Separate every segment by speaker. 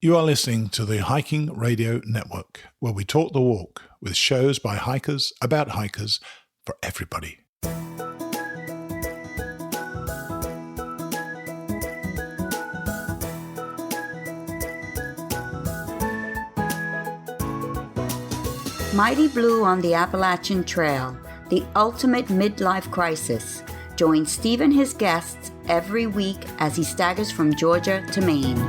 Speaker 1: You are listening to the Hiking Radio Network, where we talk the walk with shows by hikers, about hikers, for everybody.
Speaker 2: Mighty Blue on the Appalachian Trail, the ultimate midlife crisis. Join Steve and his guests every week as he staggers from Georgia to Maine.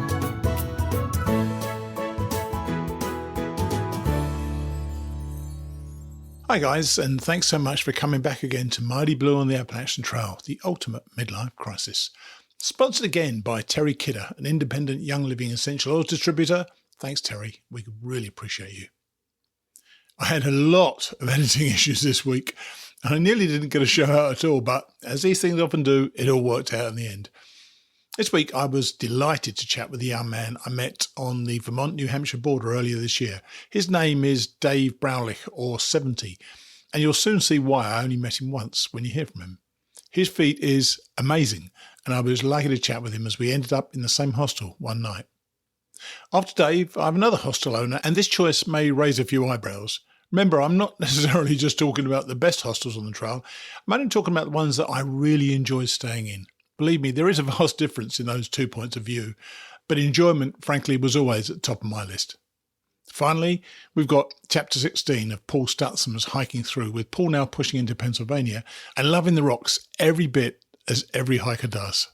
Speaker 1: Hi guys, and thanks so much for coming back again to Mighty Blue on the Appalachian Trail, the ultimate midlife crisis. Sponsored again by Terry Kidder, an independent young living essential oils distributor. Thanks, Terry. We really appreciate you. I had a lot of editing issues this week, and I nearly didn't get a show out at all, but as these things often do, it all worked out in the end. This week, I was delighted to chat with a young man I met on the Vermont-New Hampshire border earlier this year. His name is Dave Braunlich, or 70, and you'll soon see why I only met him once when you hear from him. His feat is amazing, and I was lucky to chat with him as we ended up in the same hostel one night. After Dave, I have another hostel owner, and this choice may raise a few eyebrows. Remember, I'm not necessarily just talking about the best hostels on the trail. I'm only talking about the ones that I really enjoy staying in. Believe me, there is a vast difference in those 2 points of view, but enjoyment, frankly, was always at the top of my list. Finally, we've got Chapter 16 of Paul Stutzman's Hiking Through, with Paul now pushing into Pennsylvania and loving the rocks every bit as every hiker does.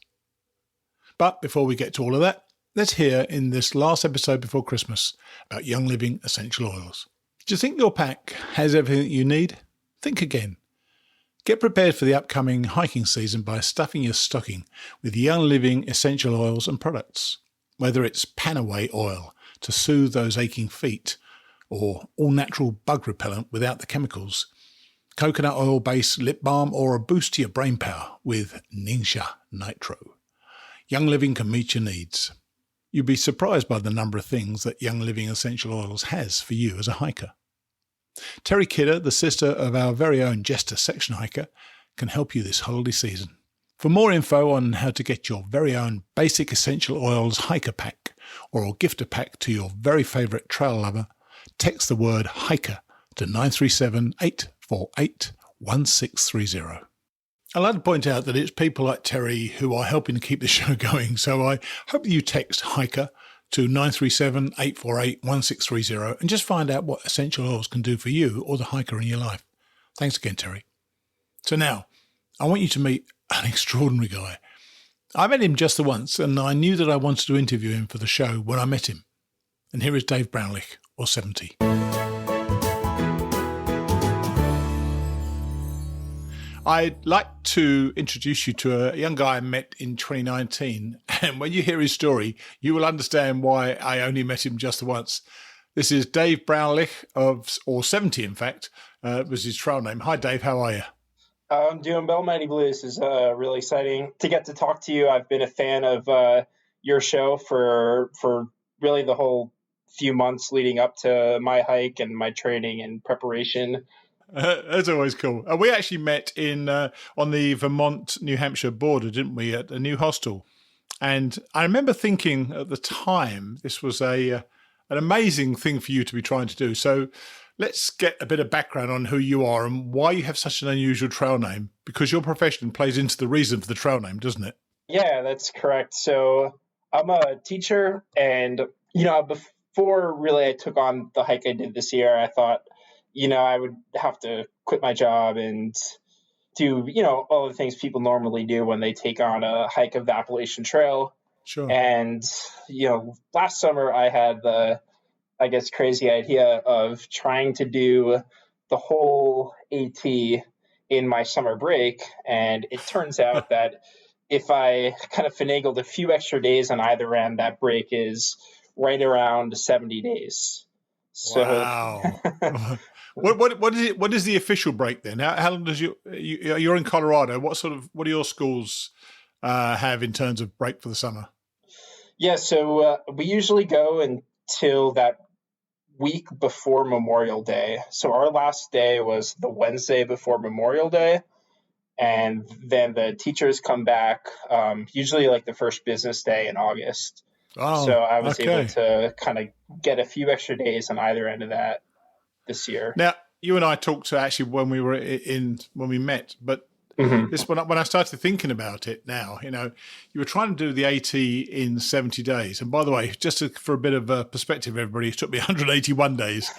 Speaker 1: But before we get to all of that, let's hear in this last episode before Christmas about Young Living essential oils. Do you think your pack has everything you need? Think again. Get prepared for the upcoming hiking season by stuffing your stocking with Young Living essential oils and products. Whether it's Panaway oil to soothe those aching feet, or all-natural bug repellent without the chemicals, coconut oil-based lip balm, or a boost to your brain power with Ningxia Nitro. Young Living can meet your needs. You'd be surprised by the number of things that Young Living essential oils has for you as a hiker. Terry Kidder, the sister of our very own Jester section hiker, can help you this holiday season. For more info on how to get your very own basic essential oils hiker pack or a gifter pack to your very favourite trail lover, text the word hiker to 937 848 1630. I'd like to point out that it's people like Terry who are helping to keep the show going, so I hope you text hiker to 937 848 1630 and just find out what essential oils can do for you or the hiker in your life. Thanks again, Terry. So now, I want you to meet an extraordinary guy. I met him just the once, and I knew that I wanted to interview him for the show when I met him. And here is Dave Braunlich, or 70. I'd like to introduce you to a young guy I met in 2019, and when you hear his story, you will understand why I only met him just once. This is Dave Braunlich, or 70 in fact, was his trail name. Hi Dave, how are you?
Speaker 3: I'm doing well, Mighty Blue. This is really exciting to get to talk to you. I've been a fan of your show for really the whole few months leading up to my hike and my training and preparation.
Speaker 1: That's always cool. We actually met on the Vermont-New Hampshire border, didn't we, at a new hostel? And I remember thinking at the time this was an amazing thing for you to be trying to do. So let's get a bit of background on who you are and why you have such an unusual trail name, because your profession plays into the reason for the trail name, doesn't it?
Speaker 3: Yeah, that's correct. So I'm a teacher, and before really I took on the hike I did this year, I thought I would have to quit my job and do, all the things people normally do when they take on a hike of the Appalachian Trail.
Speaker 1: Sure.
Speaker 3: And, last summer I had the, crazy idea of trying to do the whole AT in my summer break. And it turns out that if I kind of finagled a few extra days on either end, that break is right around 70 days. So,
Speaker 1: wow. What is the official break then? How long does you're in Colorado? What do your schools have in terms of break for the summer?
Speaker 3: Yeah, so we usually go until that week before Memorial Day. So our last day was the Wednesday before Memorial Day, and then the teachers come back usually like the first business day in August.
Speaker 1: Oh,
Speaker 3: So I was able
Speaker 1: okay.
Speaker 3: to kind of get a few extra days on either end of that this year.
Speaker 1: Now, you and I talked to actually when we were when we met, but
Speaker 3: Mm-hmm.
Speaker 1: this when I started thinking about it now, you were trying to do the AT in 70 days. And by the way, just for a bit of perspective, everybody, it took me 181 days.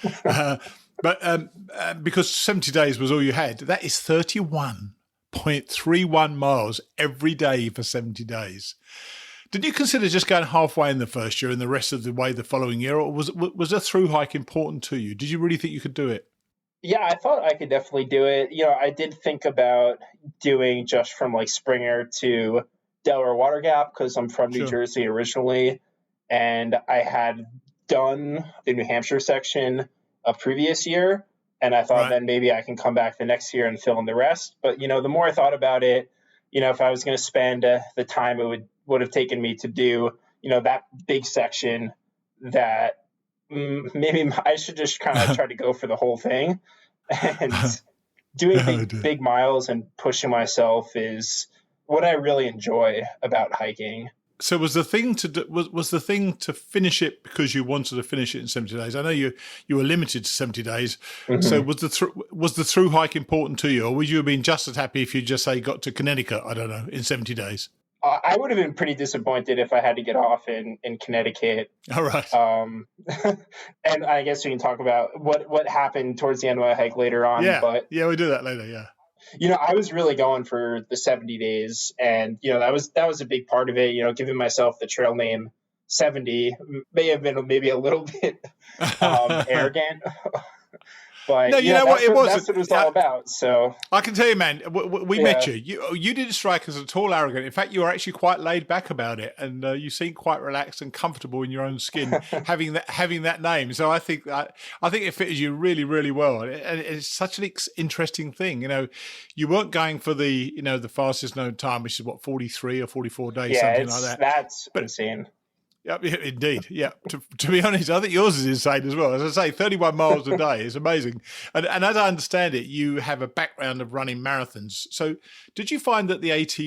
Speaker 1: But because 70 days was all you had, that is 31.31 miles every day for 70 days. Did you consider just going halfway in the first year and the rest of the way the following year, or was a through hike important to you? Did you really think you could do it?
Speaker 3: Yeah, I thought I could definitely do it. I did think about doing just from like Springer to Delaware Water Gap because I'm from New
Speaker 1: Sure.
Speaker 3: Jersey originally, and I had done the New Hampshire section a previous year, and I thought
Speaker 1: Right.
Speaker 3: then maybe I can come back the next year and fill in the rest. But the more I thought about it, if I was going to spend the time it would have taken me to do that big section, that maybe I should just kind of try to go for the whole thing. And doing big miles and pushing myself is what I really enjoy about hiking.
Speaker 1: So was the thing to do, was the thing to finish it because you wanted to finish it in 70 days? I know you were limited to 70 days.
Speaker 3: Mm-hmm.
Speaker 1: So was the through hike important to you, or would you have been just as happy if you just say got to Connecticut, I don't know, in 70 days?
Speaker 3: I would have been pretty disappointed if I had to get off in Connecticut.
Speaker 1: All right.
Speaker 3: And I guess we can talk about what happened towards the end of my hike later on.
Speaker 1: Yeah,
Speaker 3: but
Speaker 1: we'll do that later. Yeah.
Speaker 3: I was really going for the 70 days, and that was a big part of it. Giving myself the trail name 70 may have been maybe a little bit arrogant. But
Speaker 1: no, what it was.
Speaker 3: That's what it was all about. So
Speaker 1: I can tell you, man, we met you. You didn't strike us at all arrogant. In fact, you were actually quite laid back about it, and you seemed quite relaxed and comfortable in your own skin, having that name. So I think it fitted you really, really well, and it's such an interesting thing. You weren't going for the the fastest known time, which is what 43 or 44 days, something like that.
Speaker 3: That's insane.
Speaker 1: Yeah, indeed. Yeah. To be honest, I think yours is insane as well. As I say, 31 miles a day is amazing. And as I understand it, you have a background of running marathons. So did you find that the AT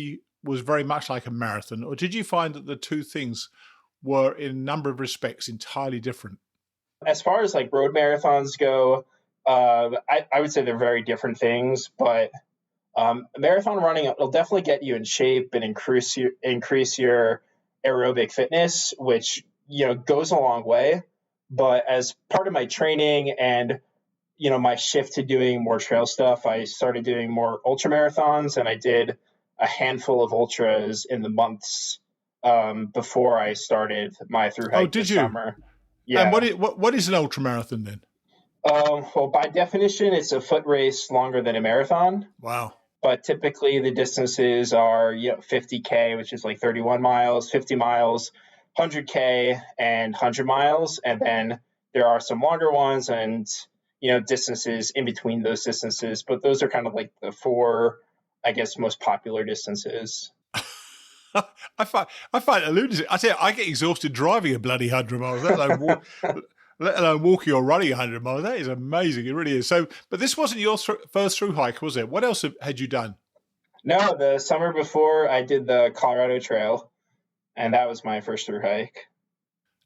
Speaker 1: was very much like a marathon, or did you find that the two things were in a number of respects entirely different?
Speaker 3: As far as like road marathons go, I would say they're very different things, but marathon running, it'll definitely get you in shape and increase your aerobic fitness, which goes a long way. But as part of my training and my shift to doing more trail stuff, I started doing more ultra marathons, and I did a handful of ultras in the months before I started my through hike this summer. Yeah.
Speaker 1: And what is an ultra marathon then?
Speaker 3: Well, by definition, it's a foot race longer than a marathon.
Speaker 1: Wow.
Speaker 3: But typically the distances are 50K, which is like 31 miles, 50 miles, 100K, and 100 miles. And then there are some longer ones and distances in between those distances. But those are kind of like the four, I guess, most popular distances.
Speaker 1: I find it lunacy. I tell you, I get exhausted driving a bloody 100 miles, let alone walking or running 100 miles. That is amazing. It really is. So, but this wasn't your first through hike, was it? What else had you done?
Speaker 3: No, the summer before I did the Colorado Trail, and that was my first through hike.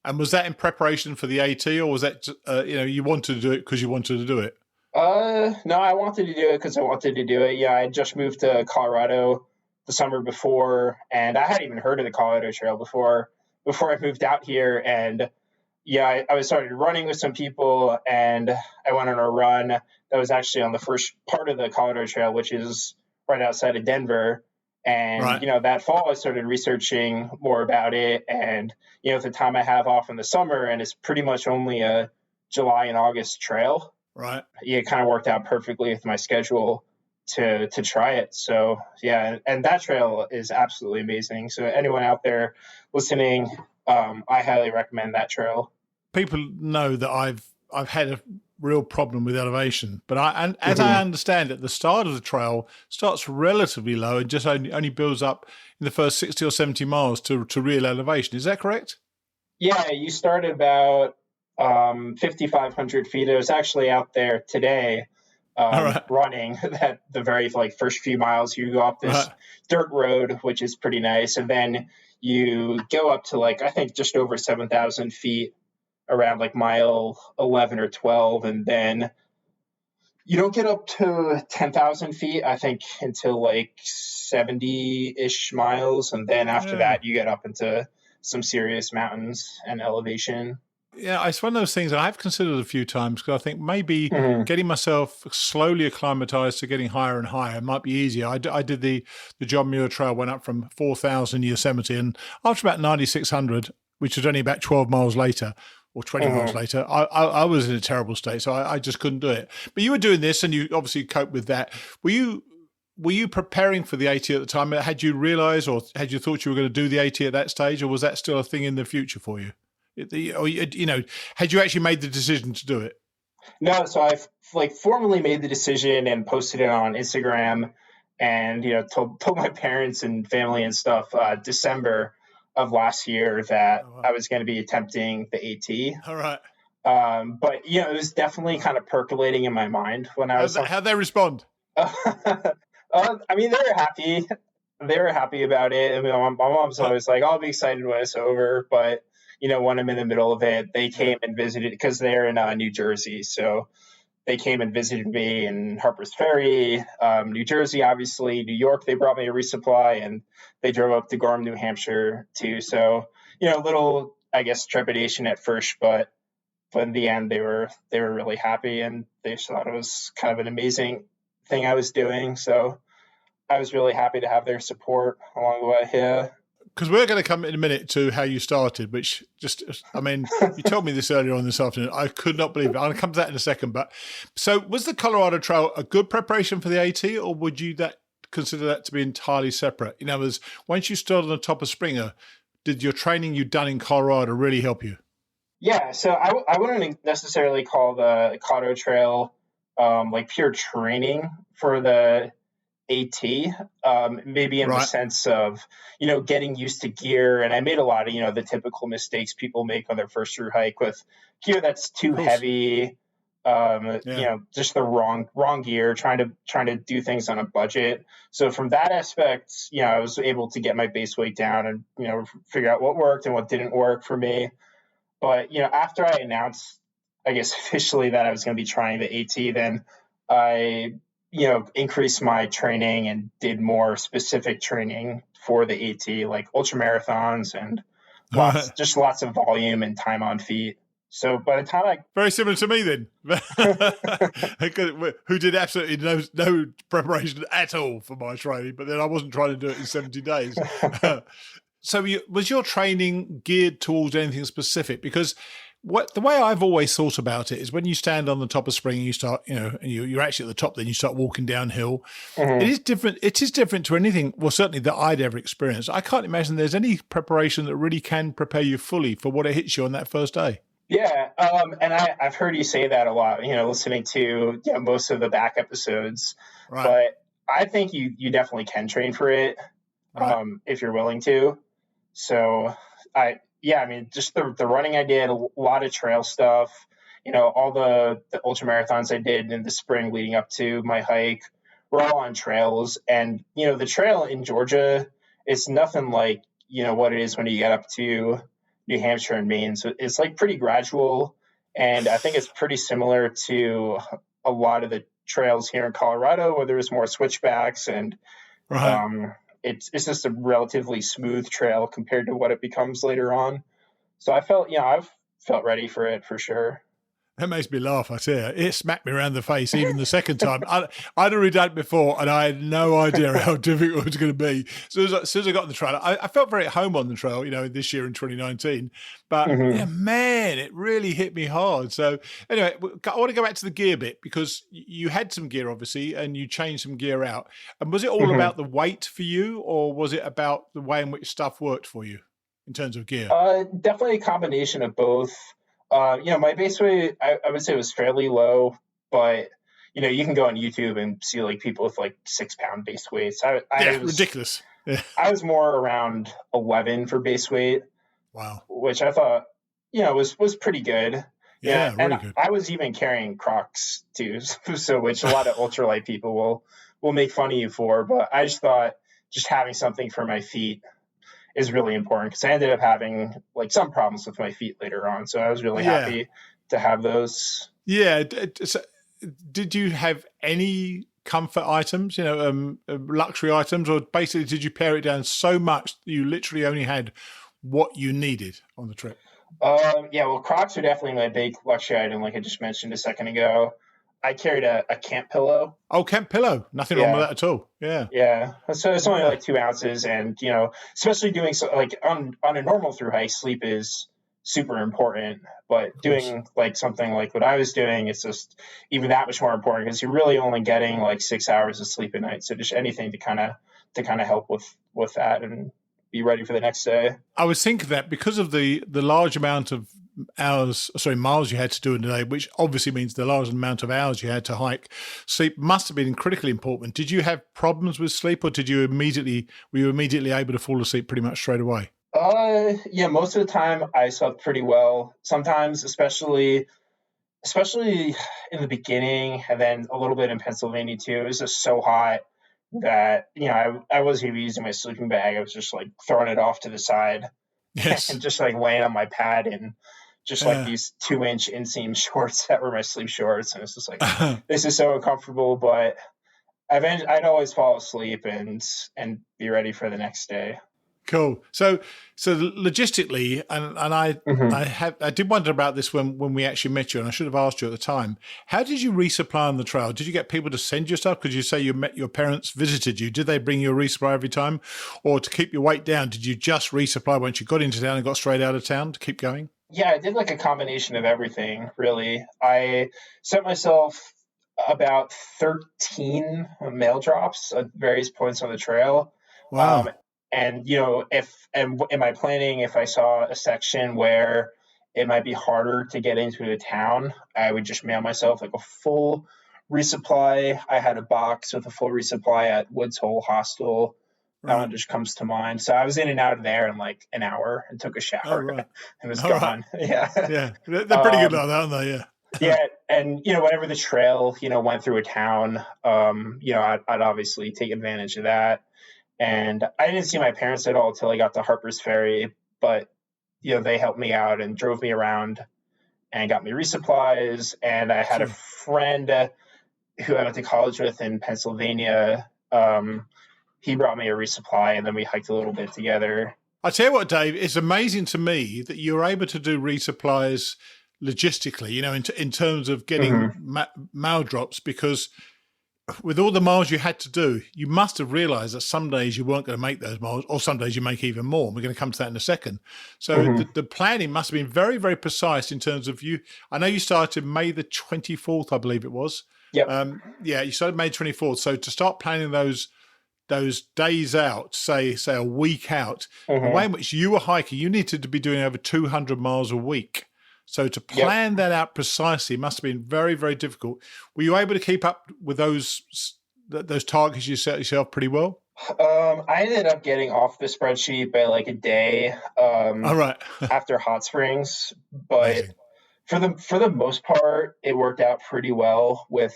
Speaker 1: And was that in preparation for the AT, or was that, you wanted to do it because you wanted to do it?
Speaker 3: No, I wanted to do it because I wanted to do it. Yeah, I just moved to Colorado the summer before, and I hadn't even heard of the Colorado Trail before I moved out here. And yeah, I started running with some people, and I went on a run that was actually on the first part of the Colorado Trail, which is right outside of Denver. And,
Speaker 1: right.
Speaker 3: That fall I started researching more about it. And, the time I have off in the summer, and it's pretty much only a July and August trail.
Speaker 1: Right.
Speaker 3: It kind of worked out perfectly with my schedule to try it. So, yeah, and that trail is absolutely amazing. So anyone out there listening, I highly recommend that trail.
Speaker 1: People know that I've had a real problem with elevation, but as I understand it, the start of the trail starts relatively low and just only builds up in the first 60 or 70 miles to real elevation. Is that correct?
Speaker 3: Yeah, you start about 5,500 feet. I was actually out there today running that the very first few miles. You go up this dirt road, which is pretty nice, and then you go up to like, I think just over 7,000 feet around like mile 11 or 12. And then you don't get up to 10,000 feet, I think, until like 70-ish miles. And then after
Speaker 1: Yeah.
Speaker 3: that, you get up into some serious mountains and elevation.
Speaker 1: Yeah, it's one of those things I've considered a few times because I think maybe
Speaker 3: Mhm.
Speaker 1: getting myself slowly acclimatized to getting higher and higher might be easier. I did the John Muir Trail, went up from 4,000 Yosemite, and after about 9,600, which was only about 12 miles later or 20 miles later, I was in a terrible state, so I just couldn't do it. But you were doing this, and you obviously coped with that. Were you preparing for the AT at the time? Had you realized, or had you thought you were going to do the AT at that stage, or was that still a thing in the future for you? Or, you know, had you actually made the decision to do it?
Speaker 3: No, so I've like formally made the decision and posted it on Instagram, and told my parents and family and stuff December of last year that
Speaker 1: Oh, wow.
Speaker 3: I was going to be attempting the AT.
Speaker 1: All right.
Speaker 3: But it was definitely kind of percolating in my mind when I was.
Speaker 1: How'd they respond?
Speaker 3: I mean, they were happy. They were happy about it. I mean, my mom's always like, "I'll be excited when it's over," but when I'm in the middle of it, they came and visited because they're in New Jersey. So they came and visited me in Harper's Ferry, New Jersey, obviously, New York. They brought me a resupply, and they drove up to Gorham, New Hampshire, too. So, a little, I guess, trepidation at first, but in the end, they were really happy, and they just thought it was kind of an amazing thing I was doing. So I was really happy to have their support along the way. Yeah.
Speaker 1: Because we're going to come in a minute to how you started, which I mean, you told me this earlier on this afternoon. I could not believe it. I'll come to that in a second. But so was the Colorado Trail a good preparation for the AT, or would you consider that to be entirely separate? Once you started on the top of Springer, did your training you'd done in Colorado really help you?
Speaker 3: Yeah, so I wouldn't necessarily call the Colorado Trail like pure training for the AT, maybe in the sense of, getting used to gear. And I made a lot of, the typical mistakes people make on their first through hike with gear that's too heavy, just the wrong gear, trying to do things on a budget. So from that aspect, I was able to get my base weight down and, figure out what worked and what didn't work for me. But, after I announced, I guess, officially that I was going to be trying the AT, then I increased my training and did more specific training for the AT, like ultra marathons and lots of volume and time on feet. So by the time
Speaker 1: very similar to me then, who did absolutely no preparation at all for my training, but then I wasn't trying to do it in 70 days. So was your training geared towards anything specific? Because the way I've always thought about it is when you stand on the top of Spring and you start, and you're actually at the top, then you start walking downhill. It is different. It is different to anything, well, certainly that I'd ever experienced. I can't imagine there's any preparation that really can prepare you fully for what it hits you on that first day.
Speaker 3: Yeah, and I've heard you say that a lot, listening to most of the back episodes. Right. But I think you definitely can train for it if you're willing to. So I mean, just the running I did, a lot of trail stuff, all the ultra marathons I did in the spring leading up to my hike were all on trails. And, the trail in Georgia is nothing like, what it is when you get up to New Hampshire and Maine. So it's like pretty gradual. And I think it's pretty similar to a lot of the trails here in Colorado where there's more switchbacks and, it's just a relatively smooth trail compared to what it becomes later on. So I've felt ready for it for sure.
Speaker 1: That makes me laugh, I tell you. It smacked me around the face even the second time. I'd already done it before, and I had no idea how difficult it was going to be. So as soon as I got on the trail, I felt very at home on the trail, this year in 2019. But, man, it really hit me hard. So anyway, I want to go back to the gear bit because you had some gear, obviously, and you changed some gear out. And was it all about the weight for you, or was it about the way in which stuff worked for you in terms of gear?
Speaker 3: Definitely a combination of both. My base weight, I would say was fairly low, but, you can go on YouTube and see like people with like 6-pound base weights.
Speaker 1: Ridiculous. Yeah.
Speaker 3: I was more around 11 for base weight.
Speaker 1: Wow.
Speaker 3: Which I thought, was pretty good.
Speaker 1: Yeah, really good.
Speaker 3: I was even carrying Crocs too, so which a lot of ultralight people will make fun of you for, but I just thought just having something for my feet is really important, because I ended up having like some problems with my feet later on. So I was really
Speaker 1: Yeah.
Speaker 3: happy to have those.
Speaker 1: Yeah. So did you have any comfort items, luxury items, or basically did you pare it down so much that you literally only had what you needed on the trip?
Speaker 3: Yeah, well, Crocs are definitely my big luxury item, like I just mentioned a second ago. I carried a camp pillow.
Speaker 1: Oh, camp pillow. Nothing wrong with
Speaker 3: Yeah,
Speaker 1: that at all. Yeah.
Speaker 3: yeah. So it's only
Speaker 1: Yeah.
Speaker 3: like 2 ounces, and especially doing so like on a normal through hike, sleep is super important. But
Speaker 1: Of course.
Speaker 3: doing like something like what I was doing, it's just even that much more important, because you're really only getting like 6 hours of sleep a night. So just anything to kind of help with that and be ready for the next day.
Speaker 1: I was thinking that because of the large amount of miles you had to do in a day, which obviously means the large amount of hours you had to hike, sleep must have been critically important. Did you have problems with sleep, or were you immediately able to fall asleep pretty much straight away?
Speaker 3: Yeah, most of the time I slept pretty well. Sometimes, especially in the beginning, and then a little bit in Pennsylvania too. It was just so hot that I wasn't even using my sleeping bag. I was just like throwing it off to the side and
Speaker 1: Yes.
Speaker 3: just like laying on my pad in just like
Speaker 1: Yeah.
Speaker 3: these 2-inch inseam shorts that were my sleep shorts, and it's just like this is so uncomfortable. But I'd always fall asleep and be ready for the next day.
Speaker 1: Cool. So logistically, and
Speaker 3: Mhm.
Speaker 1: I did wonder about this when we actually met you, and I should have asked you at the time. How did you resupply on the trail? Did you get people to send you stuff? Because you say your parents visited you. Did they bring you a resupply every time, or to keep your weight down? Did you just resupply once you got into town and got straight out of town to keep going?
Speaker 3: Yeah, I did like a combination of everything, really. I set myself about 13 mail drops at various points on the trail. Um,
Speaker 1: Wow.
Speaker 3: and if and in my planning, if I saw a section where it might be harder to get into a town, I would just mail myself like a full resupply. I had a box with a full resupply at Woods Hole Hostel. That
Speaker 1: Right.
Speaker 3: one just comes to mind. So I was in and out of there in like an hour and took a
Speaker 1: Oh,
Speaker 3: shower
Speaker 1: right.
Speaker 3: and was
Speaker 1: All right.
Speaker 3: gone. Yeah.
Speaker 1: Yeah. They're pretty good
Speaker 3: um,
Speaker 1: like that, aren't they? Yeah.
Speaker 3: yeah, and whenever the trail went through a town, I'd obviously take advantage of that. And I didn't see my parents at all till I got to Harper's Ferry, but they helped me out and drove me around and got me resupplies. And I had a
Speaker 1: Sure.
Speaker 3: friend who I went to college with in Pennsylvania. He brought me a resupply, and then we hiked a little bit together.
Speaker 1: I tell you what, Dave, it's amazing to me that you're able to do resupplies logistically, in terms of getting
Speaker 3: Hmm.
Speaker 1: mail drops, because with all the miles you had to do, you must have realized that some days you weren't going to make those miles, or some days you make even more. We're going to come to that in a second. So
Speaker 3: Hmm.
Speaker 1: the planning must have been very, very precise in terms of you. I know you started May the 24th, I believe it was.
Speaker 3: Yep.
Speaker 1: Yeah, you started May 24th. So to start planning those days out, say a week out, the
Speaker 3: Hmm.
Speaker 1: way in which you were hiking, you needed to be doing over 200 miles a week. So to
Speaker 3: Yep.
Speaker 1: plan that out precisely must have been very, very difficult. Were you able to keep up with those targets you set yourself pretty well?
Speaker 3: I ended up getting off the spreadsheet by like a day
Speaker 1: All right.
Speaker 3: after Hot Springs, but
Speaker 1: Amazing.
Speaker 3: for the most part, it worked out pretty well with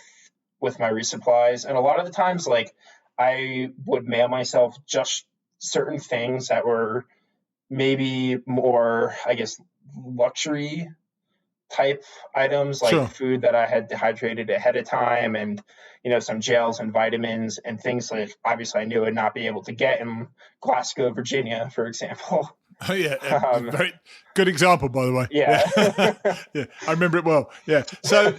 Speaker 3: my resupplies. And a lot of the times, like I would mail myself just certain things that were maybe more, I guess, luxury type items, like
Speaker 1: Sure.
Speaker 3: food that I had dehydrated ahead of time, and some gels and vitamins and things like obviously I knew I'd not be able to get in Glasgow, Virginia, for example.
Speaker 1: Oh, yeah,
Speaker 3: um,
Speaker 1: very good example, by the way.
Speaker 3: yeah.
Speaker 1: Yeah, yeah, I remember it well. Yeah, so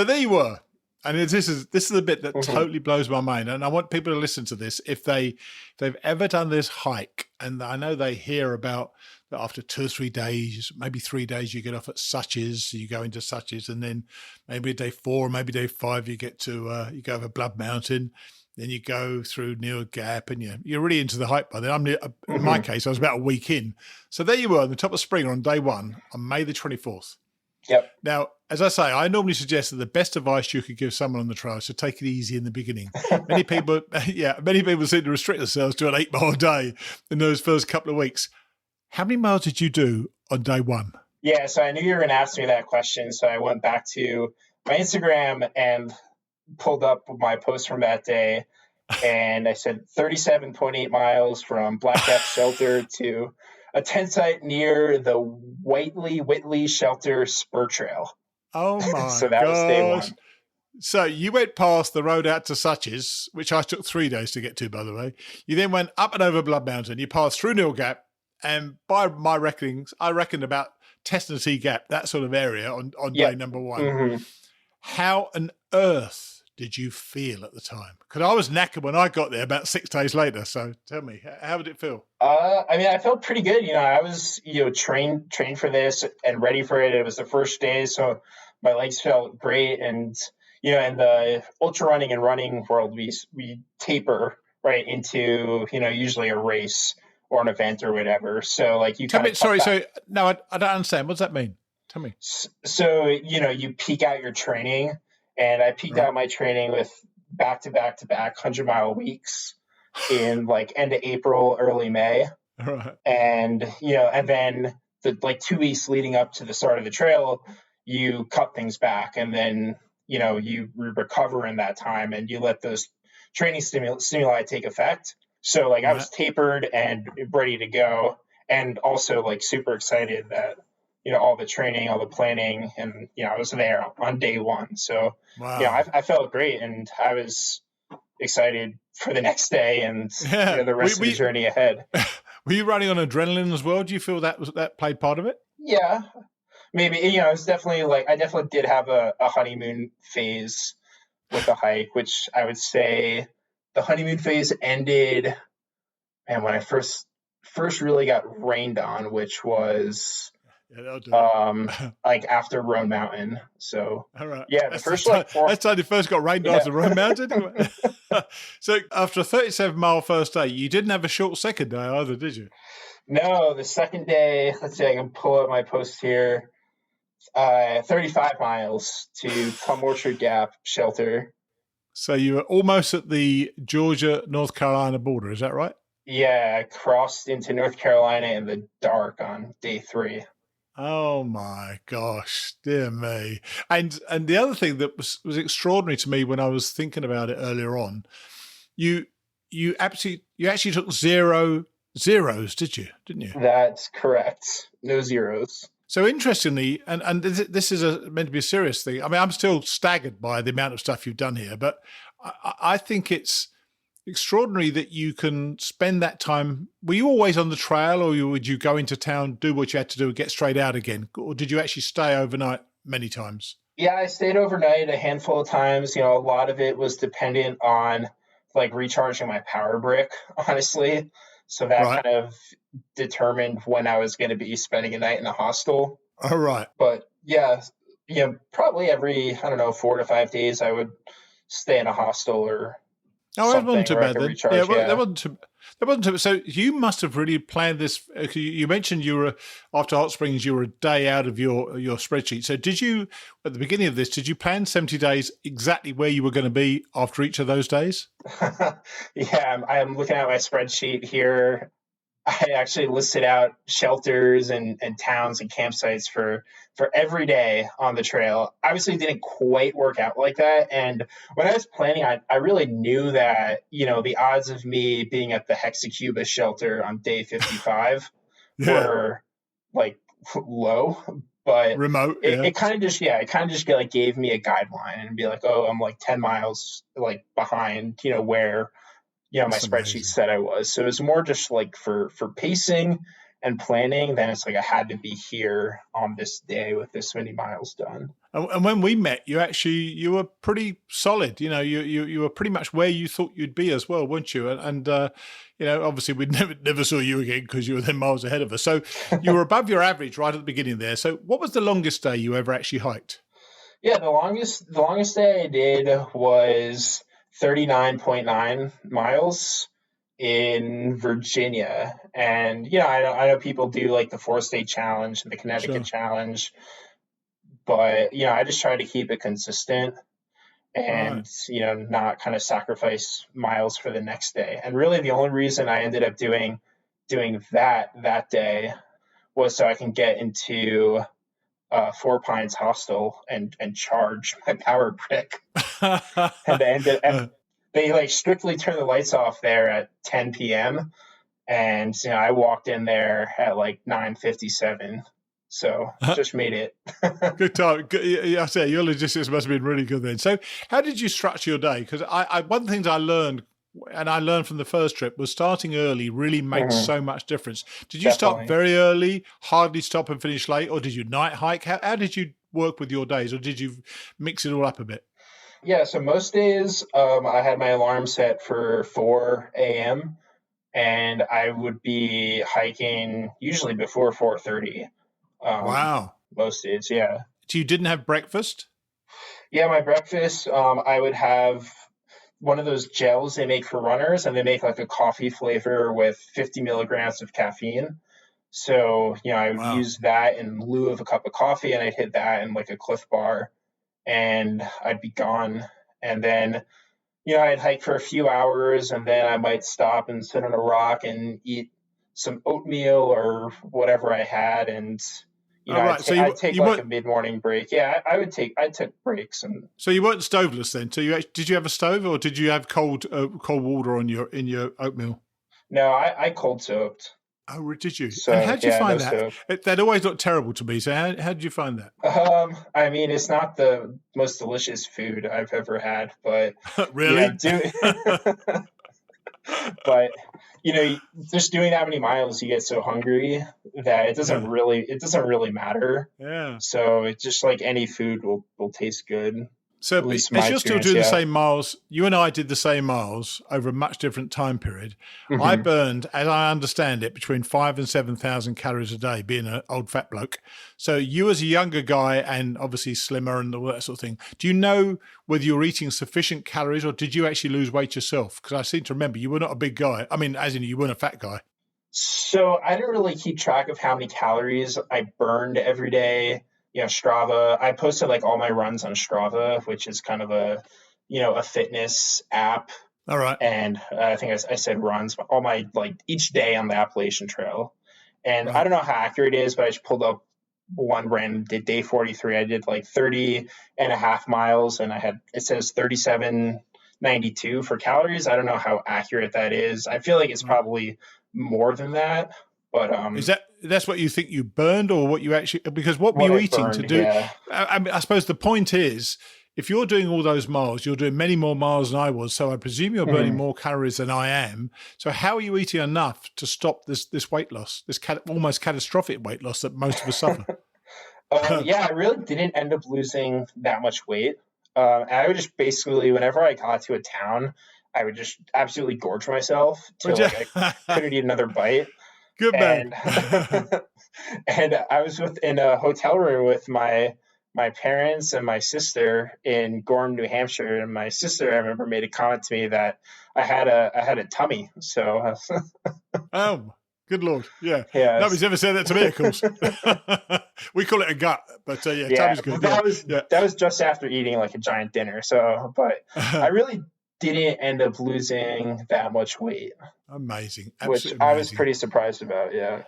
Speaker 1: there you were, and this is the bit that
Speaker 3: Mhm.
Speaker 1: totally blows my mind, and I want people to listen to this if they've ever done this hike, and I know they hear about that after 2 or 3 days, maybe 3 days, you get off at Suches, you go into Suches, and then maybe day 4, maybe day 5, you get to you go over Blood Mountain. Then you go through Near Gap, and you're really into the hike by then. In my
Speaker 3: Mhm.
Speaker 1: case, I was about a week in. So there you were on the top of Springer on day 1 on May the 24th.
Speaker 3: Yep.
Speaker 1: Now, as I say, I normally suggest that the best advice you could give someone on the trail is to take it easy in the beginning. Many people, many people seem to restrict themselves to an 8-mile day in those first couple of weeks. How many miles did you do on day 1?
Speaker 3: Yeah, so I knew you were going to ask me that question, so I went back to my Instagram and pulled up my post from that day, And I said 37.8 miles from Black Gap Shelter to a tent site near the Whitley Shelter Spur Trail.
Speaker 1: Oh my
Speaker 3: So that was day
Speaker 1: gosh.
Speaker 3: one.
Speaker 1: So you went past the road out to Suches, which I took 3 days to get to, by the way. You then went up and over Blood Mountain. You passed through Nil Gap, and by my reckonings, I reckoned about Testnessee Gap, that sort of area on day number one.
Speaker 3: Mm-hmm.
Speaker 1: How on earth did you feel at the time? Because I was knackered when I got there about 6 days later. So tell me, how did it feel?
Speaker 3: I mean, I felt pretty good. I was, trained for this and ready for it. It was the first day, so my legs felt great. And, in the ultra running and running world, we taper right into, usually a race or an event or whatever. So like you kind of
Speaker 1: no, I don't understand. What does that mean? Tell me.
Speaker 3: So, you peak out your training, and I peaked out my training with back to back 100-mile weeks in like end of April, early May.
Speaker 1: Right.
Speaker 3: And, and then the like 2 weeks leading up to the start of the trail, you cut things back, and then, you recover in that time, and you let those training stimuli take effect. So like I was tapered and ready to go, and also like super excited that, all the training, all the planning, and, I was there on day one. So, I felt great, and I was excited for the next day and the rest of the journey ahead.
Speaker 1: Were you running on adrenaline as well? Do you feel that played part of it?
Speaker 3: Yeah, maybe. It was definitely like I definitely did have a honeymoon phase with the hike, which I would say the honeymoon phase ended, and when I first really got rained on, which was like after Roan Mountain. So
Speaker 1: all right.
Speaker 3: Yeah,
Speaker 1: that's the time you first got rained after Roan Mountain. So after a 37-mile first day, you didn't have a short second day either, did you?
Speaker 3: No, the second day, let's see, I can pull up my post here. 35 miles to Plum Orchard Gap Shelter.
Speaker 1: So you were almost at the Georgia-North Carolina border, is that right?
Speaker 3: Yeah, I crossed into North Carolina in the dark on day 3.
Speaker 1: Oh my gosh, dear me. And the other thing that was extraordinary to me when I was thinking about it earlier on, you actually took 0 zeros, didn't you?
Speaker 3: That's correct. No zeros.
Speaker 1: So interestingly, and this is meant to be a serious thing. I mean, I'm still staggered by the amount of stuff you've done here, but I think it's extraordinary that you can spend that time. Were you always on the trail, or would you go into town, do what you had to do, and get straight out again? Or did you actually stay overnight many times?
Speaker 3: Yeah, I stayed overnight a handful of times. A lot of it was dependent on like recharging my power brick, honestly. So that kind of determined when I was going to be spending a night in a hostel.
Speaker 1: All right.
Speaker 3: But yeah, probably every, 4 to 5 days I would stay in a hostel or
Speaker 1: that wasn't too bad then.
Speaker 3: Recharge,
Speaker 1: that wasn't too. So you must have really planned this. You mentioned you were after Hot Springs. You were a day out of your spreadsheet. So did you at the beginning of this? Did you plan 70 days exactly where you were going to be after each of those days?
Speaker 3: Yeah, I'm looking at my spreadsheet here. I actually listed out shelters and towns and campsites for every day on the trail. Obviously, it didn't quite work out like that. And when I was planning, I really knew that, the odds of me being at the Hexacuba shelter on day 55 were like low, but
Speaker 1: remote.
Speaker 3: It kind of just like gave me a guideline and be like, oh, I'm like 10 miles like behind, where my spreadsheet said I was. So it was more just like for pacing and planning. Then it's like I had to be here on this day with this many miles done.
Speaker 1: And when we met, you were pretty solid. You were pretty much where you thought you'd be as well, weren't you? And obviously we never saw you again because you were then miles ahead of us. So you were above your average right at the beginning there. So what was the longest day you ever actually hiked?
Speaker 3: Yeah, the longest day I did was 39.9 miles in Virginia. And, I know people do like the 4-state challenge and the Connecticut challenge, but, I just try to keep it consistent and, not kind of sacrifice miles for the next day. And really the only reason I ended up doing that day was so I can get into Four Pines hostel and charge my power brick. And they like strictly turn the lights off there at 10 p.m. And I walked in there at like 9:57, so just made it.
Speaker 1: Good time. Good, yeah, I say your logistics must have been really good then. So, how did you structure your day? Because one of the things I learned, and I learned from the first trip, was starting early really makes so much difference. Did you start very early, hardly stop and finish late, or did you night hike? How did you work with your days, or did you mix it all up a bit?
Speaker 3: Yeah, so most days I had my alarm set for 4 a.m. and I would be hiking usually before 4:30.
Speaker 1: Wow.
Speaker 3: Most days, yeah.
Speaker 1: So you didn't have breakfast?
Speaker 3: Yeah, my breakfast, I would have one of those gels they make for runners, and they make like a coffee flavor with 50 milligrams of caffeine. So, I would use that in lieu of a cup of coffee, and I'd hit that in like a Cliff Bar, and I'd be gone. And then, I'd hike for a few hours, and then I might stop and sit on a rock and eat some oatmeal or whatever I had. And, I'd take like a mid-morning break. Yeah, I took breaks. And
Speaker 1: so you weren't stoveless then? So did you have a stove, or did you have cold water in your oatmeal?
Speaker 3: No, I cold soaked.
Speaker 1: Oh, did you?
Speaker 3: So,
Speaker 1: and how did you find that? That always looked terrible to me. So how did you find that?
Speaker 3: I mean, it's not the most delicious food I've ever had, but
Speaker 1: really,
Speaker 3: but just doing that many miles, you get so hungry that it doesn't really matter.
Speaker 1: Yeah.
Speaker 3: So it's just like any food will taste good.
Speaker 1: So as you're still doing the same miles, you and I did the same miles over a much different time period. Mm-hmm. I burned, as I understand it, between 5,000 and 7,000 calories a day, being an old fat bloke. So you as a younger guy and obviously slimmer and all that sort of thing, do you know whether you're eating sufficient calories or did you actually lose weight yourself? Because I seem to remember you were not a big guy. I mean, as in you weren't a fat guy.
Speaker 3: So I didn't really keep track of how many calories I burned every day. Strava. I posted like all my runs on Strava, which is kind of a fitness app.
Speaker 1: All right.
Speaker 3: And I think I said runs, all my like each day on the Appalachian Trail. And I don't know how accurate it is, but I just pulled up one random day 43. I did like 30 and a half miles, and it says 3792 for calories. I don't know how accurate that is. I feel like it's probably more than that. But
Speaker 1: that's what you think you burned, or what you actually? Because what were you eating to do?
Speaker 3: Yeah.
Speaker 1: I suppose the point is, if you're doing all those miles, you're doing many more miles than I was. So I presume you're burning more calories than I am. So how are you eating enough to stop this weight loss, this almost catastrophic weight loss that most of us suffer?
Speaker 3: Yeah, I really didn't end up losing that much weight. I would just basically, whenever I got to a town, I would just absolutely gorge myself till I couldn't eat another bite.
Speaker 1: Good man.
Speaker 3: And I was in a hotel room with my parents and my sister in Gorham, New Hampshire. And my sister, I remember, made a comment to me that I had a tummy. So,
Speaker 1: oh, good Lord, yeah.
Speaker 3: Nobody's
Speaker 1: ever said that to me, of course. We call it a gut, but tummy's good.
Speaker 3: That was just after eating like a giant dinner. So, but I really didn't end up losing that much weight.
Speaker 1: Amazing.
Speaker 3: Which I was pretty surprised about, yeah.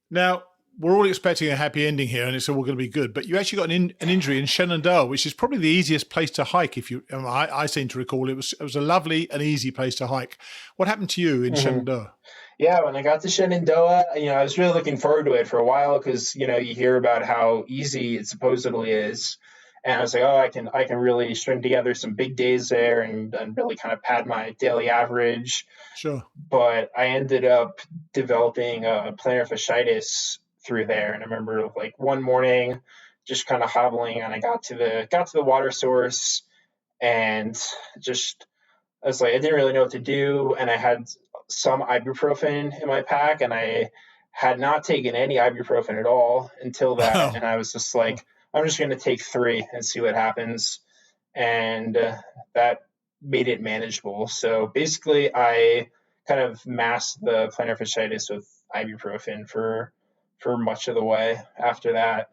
Speaker 1: Now, we're all expecting a happy ending here, and it's all going to be good, but you actually got an injury in Shenandoah, which is probably the easiest place to hike. I seem to recall it was a lovely and easy place to hike. What happened to you in Shenandoah?
Speaker 3: Yeah, when I got to Shenandoah, I was really looking forward to it for a while because, you hear about how easy it supposedly is. And I was like, I can really string together some big days there and really kind of pad my daily average.
Speaker 1: Sure. But
Speaker 3: I ended up developing plantar fasciitis through there. And I remember like one morning just kind of hobbling, and I got to the water source, and just I was like, I didn't really know what to do. And I had some ibuprofen in my pack, and I had not taken any ibuprofen at all until that. Oh. And I was just like, I'm just going to take 3 and see what happens. And that made it manageable. So basically, I kind of masked the plantar fasciitis with ibuprofen for much of the way after that.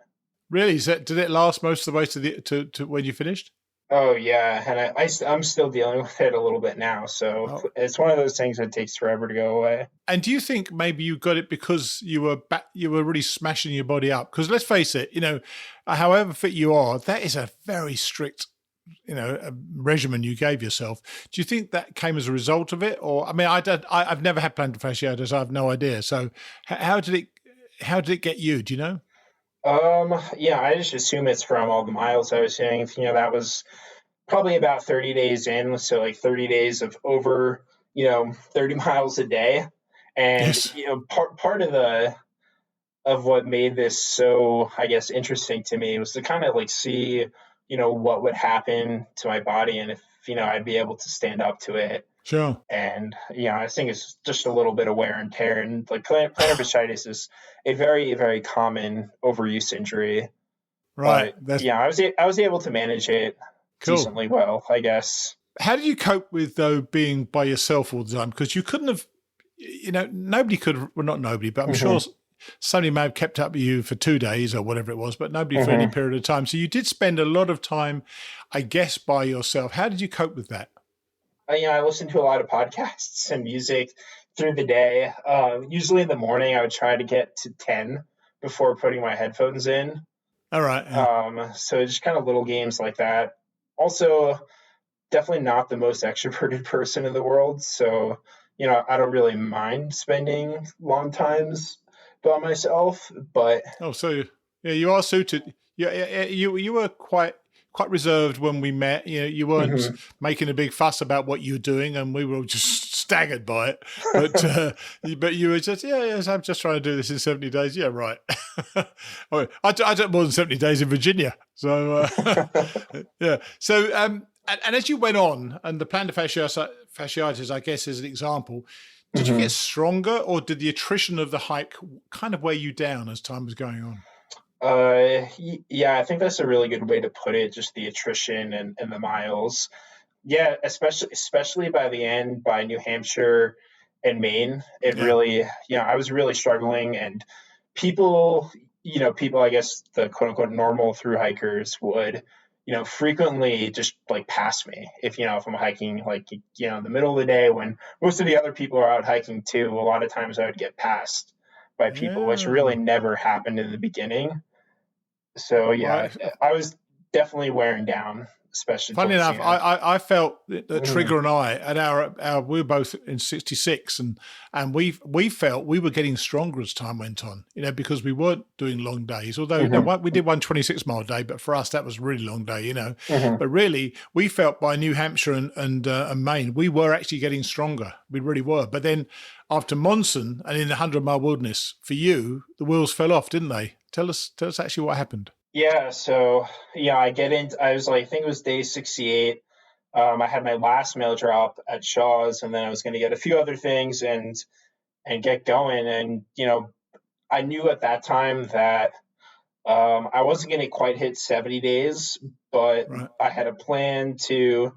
Speaker 1: Really? Did it last most of the way to when you finished?
Speaker 3: Oh, yeah. And I'm still dealing with it a little bit now. So It's one of those things that takes forever to go away.
Speaker 1: And do you think maybe you got it because you were really smashing your body up? Because let's face it, however fit you are, that is a very strict regimen you gave yourself. Do you think that came as a result of it? Or, I mean, I've never had plantar fasciitis. I have no idea. So how did it get you? Do you know?
Speaker 3: Yeah, I just assume it's from all the miles I was doing. That was probably about 30 days in. So like 30 days of over, 30 miles a day. And,
Speaker 1: Yes.
Speaker 3: Part of what made this so, I guess, interesting to me was to kind of like see, what would happen to my body and if, I'd be able to stand up to it.
Speaker 1: Sure.
Speaker 3: And, I think it's just a little bit of wear and tear. And like plantar fasciitis is a very, very common overuse injury.
Speaker 1: Right.
Speaker 3: But
Speaker 1: That's
Speaker 3: I was able to manage it
Speaker 1: cool.
Speaker 3: decently well, I guess.
Speaker 1: How did you cope with, though, being by yourself all the time? Because you couldn't have, nobody could, well, not nobody, but I'm sure somebody may have kept up with you for 2 days or whatever it was, but nobody for any period of time. So you did spend a lot of time, I guess, by yourself. How did you cope with that?
Speaker 3: I listened to a lot of podcasts and music through the day. Usually in the morning, I would try to get to 10 before putting my headphones in.
Speaker 1: All right. Yeah.
Speaker 3: So just kind of little games like that. Also, definitely not the most extroverted person in the world. So, I don't really mind spending long times by myself, but
Speaker 1: So yeah, you are suited. Yeah, you were quite reserved when we met. You weren't making a big fuss about what you were doing, and we were all just staggered by it. But you were just, yes, I'm just trying to do this in 70 days. Yeah, right. I took more than 70 days in Virginia. So yeah. So and as you went on, and the plantar fasciitis, I guess, is an example. Did you get stronger, or did the attrition of the hike kind of weigh you down as time was going on?
Speaker 3: Yeah, I think that's a really good way to put it. Just the attrition and the miles. Yeah, especially by the end, by New Hampshire and Maine, it really, I was really struggling, and people, I guess the quote unquote normal thru hikers would, frequently just like pass me if I'm hiking like, in the middle of the day when most of the other people are out hiking too. A lot of times I would get passed by people, which really never happened in the beginning. So yeah, I was definitly wearing down, especially.
Speaker 1: Funny enough, I felt that Trigger and I, at our we were both in 66, and we felt we were getting stronger as time went on, because we weren't doing long days. Although we did one 26-mile day, but for us that was a really long day, But really, we felt by New Hampshire and Maine, we were actually getting stronger. We really were. But then after Monson and in the 100-mile wilderness, for you, the wheels fell off, didn't they? Tell us actually what happened.
Speaker 3: Yeah, so I was like, I think it was day 68. I had my last mail drop at Shaw's, and then I was going to get a few other things and get going. And I knew at that time that I wasn't going to quite hit 70 days, but I had a plan to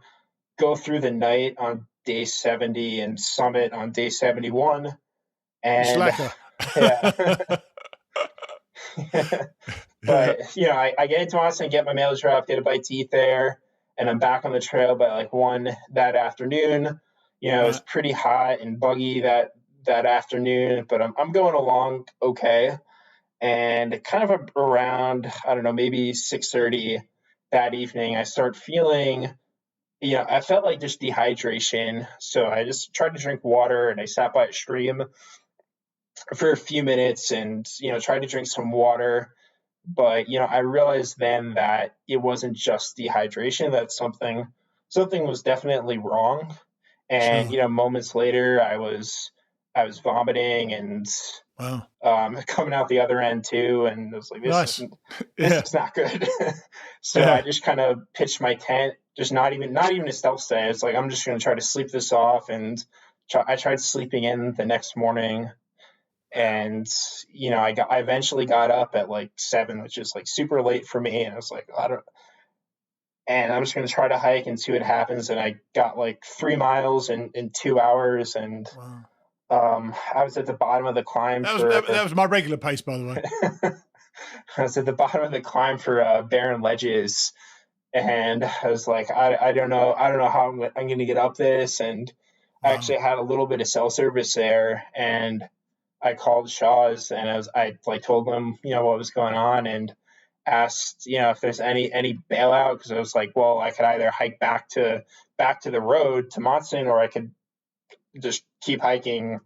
Speaker 3: go through the night on day 70 and summit on day 71. And yeah. But I get into Austin, get my mail drop, get a bite to eat there, and I'm back on the trail by like 1 that afternoon. It was pretty hot and buggy that afternoon, but I'm going along okay. And kind of around, I don't know, maybe 6:30 that evening, I start feeling, I felt like just dehydration. So I just tried to drink water, and I sat by a stream for a few minutes and tried to drink some water. But I realized then that it wasn't just dehydration, that something was definitely wrong. And moments later I was vomiting and coming out the other end too, and I was like, this is not good. So I just kind of pitched my tent, just not even a stealth tent. It's like, I'm just going to try to sleep this off. And I tried sleeping in the next morning. And, I eventually got up at like 7, which is like super late for me. And I was like, and I'm just going to try to hike and see what happens. And I got like 3 miles in 2 hours. And I was at the bottom of the climb.
Speaker 1: That was my regular pace, by the way.
Speaker 3: I was at the bottom of the climb for barren ledges. And I was like, I don't know how I'm going to get up this. And I actually had a little bit of cell service there. And I called Shaw's, and I told them, what was going on, and asked, if there's any bailout, because I was like, well, I could either hike back to the road to Monson, or I could just keep hiking.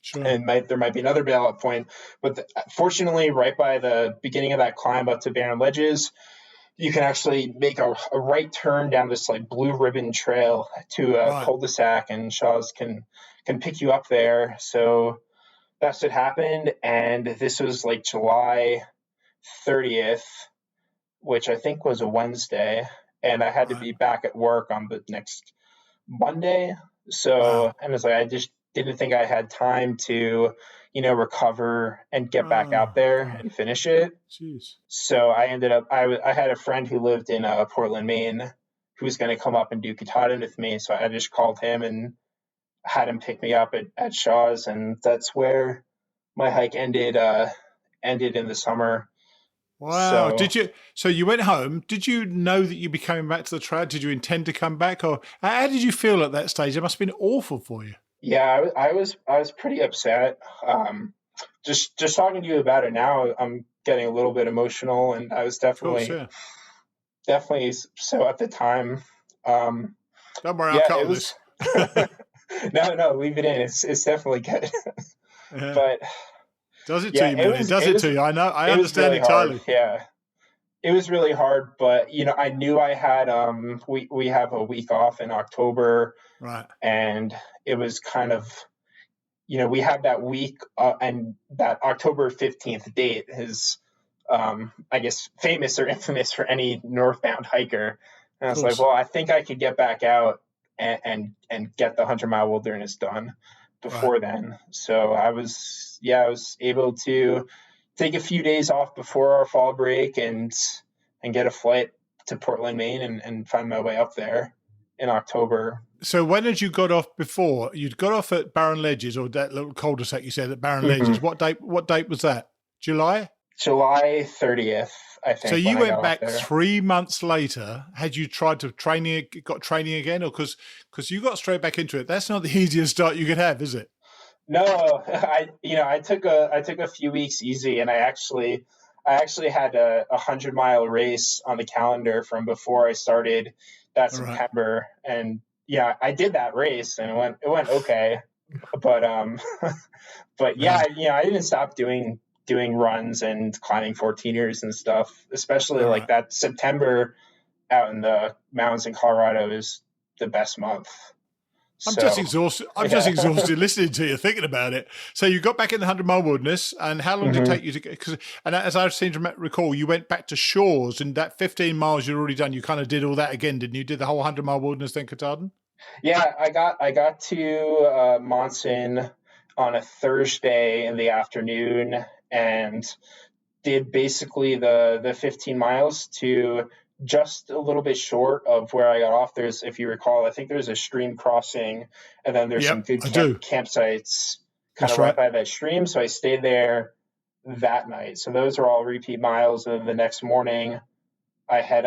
Speaker 1: Sure.
Speaker 3: And there might be another bailout point. But fortunately, right by the beginning of that climb up to Barren Ledges, you can actually make a right turn down this like blue ribbon trail to a cul-de-sac, and Shaw's can pick you up there. So that's what happened. And this was like July 30th, which I think was a Wednesday. And I had to be back at work on the next Monday. So, and it's like, I just didn't think I had time to, recover and get back out there and finish it.
Speaker 1: Jeez.
Speaker 3: So I ended up, I had a friend who lived in Portland, Maine, who was going to come up and do Katahdin with me. So I just called him and had him pick me up at Shaw's. And that's where my hike ended in the summer.
Speaker 1: Wow. So you went home. Did you know that you'd be coming back to the trail? Did you intend to come back, or how did you feel at that stage? It must have been awful for you.
Speaker 3: Yeah, I was pretty upset. Just talking to you about it now, I'm getting a little bit emotional, and I was definitely so at the time.
Speaker 1: Don't worry, I'll cut this.
Speaker 3: No, leave it in. It's definitely good.
Speaker 1: Yeah.
Speaker 3: But
Speaker 1: does it to you, man? Does it to you? I know. I understand entirely.
Speaker 3: Yeah, it was really hard, but I knew I had we have a week off in October,
Speaker 1: right?
Speaker 3: And it was kind of we had that week, and that October 15th date is I guess famous or infamous for any northbound hiker. And I was like, well, I think I could get back out and get the 100-mile wilderness done before then. So I was able to take a few days off before our fall break and get a flight to Portland, Maine, and find my way up there in October.
Speaker 1: So when had you got off before? You'd got off at Barren Ledges, or that little cul-de-sac you said at Barren Ledges. What date was that? July
Speaker 3: 30th, I think.
Speaker 1: So you went back 3 months later. Had you tried to got training again, or because you got straight back into it? That's not the easiest start you could have, is it?
Speaker 3: No, I took a few weeks easy, and I actually had a 100-mile race on the calendar from before I started that September, and I did that race, and it went okay, but I didn't stop doing runs and climbing 14ers and stuff, especially like that September out in the mountains in Colorado is the best month.
Speaker 1: I'm just exhausted. I'm just exhausted listening to you, thinking about it. So you got back in the 100-mile wilderness, and how long did it take you to get? And as I seem to recall, you went back to Shaw's, and that 15 miles you'd already done. You kind of did all that again, didn't you? Did the whole 100-mile wilderness then, Katahdin?
Speaker 3: Yeah, I got to Monson on a Thursday in the afternoon and did basically the 15 miles to just a little bit short of where I got off. There's, if you recall, I think there's a stream crossing, and then there's some good campsites kind of right by that stream. So I stayed there that night. So those are all repeat miles. And the next morning I headed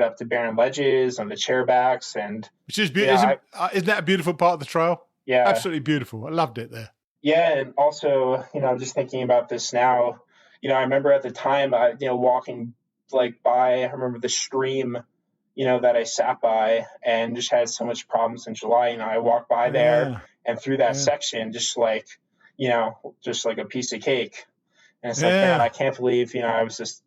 Speaker 3: up to Barren Ledges on the chairbacks, and
Speaker 1: which is beautiful. Isn't that a beautiful part of the trail?
Speaker 3: Yeah,
Speaker 1: absolutely beautiful. I loved it there.
Speaker 3: Yeah, and also, I'm just thinking about this now. I remember at the time, walking by. I remember the stream, that I sat by, and just had so much problems in July. I walked by there and through that section, just like a piece of cake. And it's like, man, I can't believe, I was just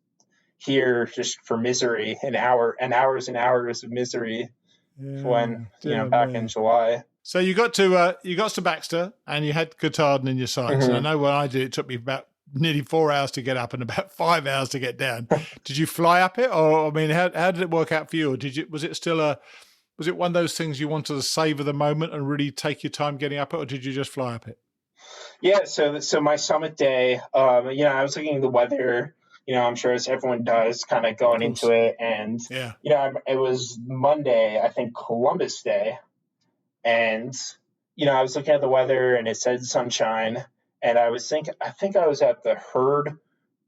Speaker 3: here just for misery, and hours and hours of misery when, back in July.
Speaker 1: So you got to Baxter, and you had Katahdin in your sights. And I know when I did, it took me about nearly 4 hours to get up and about 5 hours to get down. Did you fly up it, or how did it work out for you? Or was it one of those things you wanted to savor the moment and really take your time getting up it, or did you just fly up it?
Speaker 3: Yeah, so my summit day, I was looking at the weather. I'm sure as everyone does, kind of going into it, and it was Monday, I think Columbus Day. And, I was looking at the weather, and it said sunshine, and I think I was at the Herd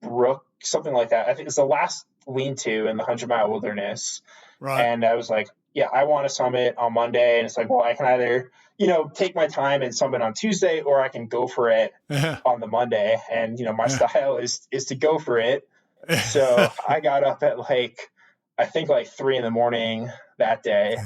Speaker 3: Brook, something like that. I think it's the last lean-to in the 100-mile wilderness. Right. And I was like, I want to summit on Monday. And it's like, well, I can either, take my time and summit on Tuesday, or I can go for it on the Monday. And, my style is to go for it. So I got up at I think 3 a.m. that day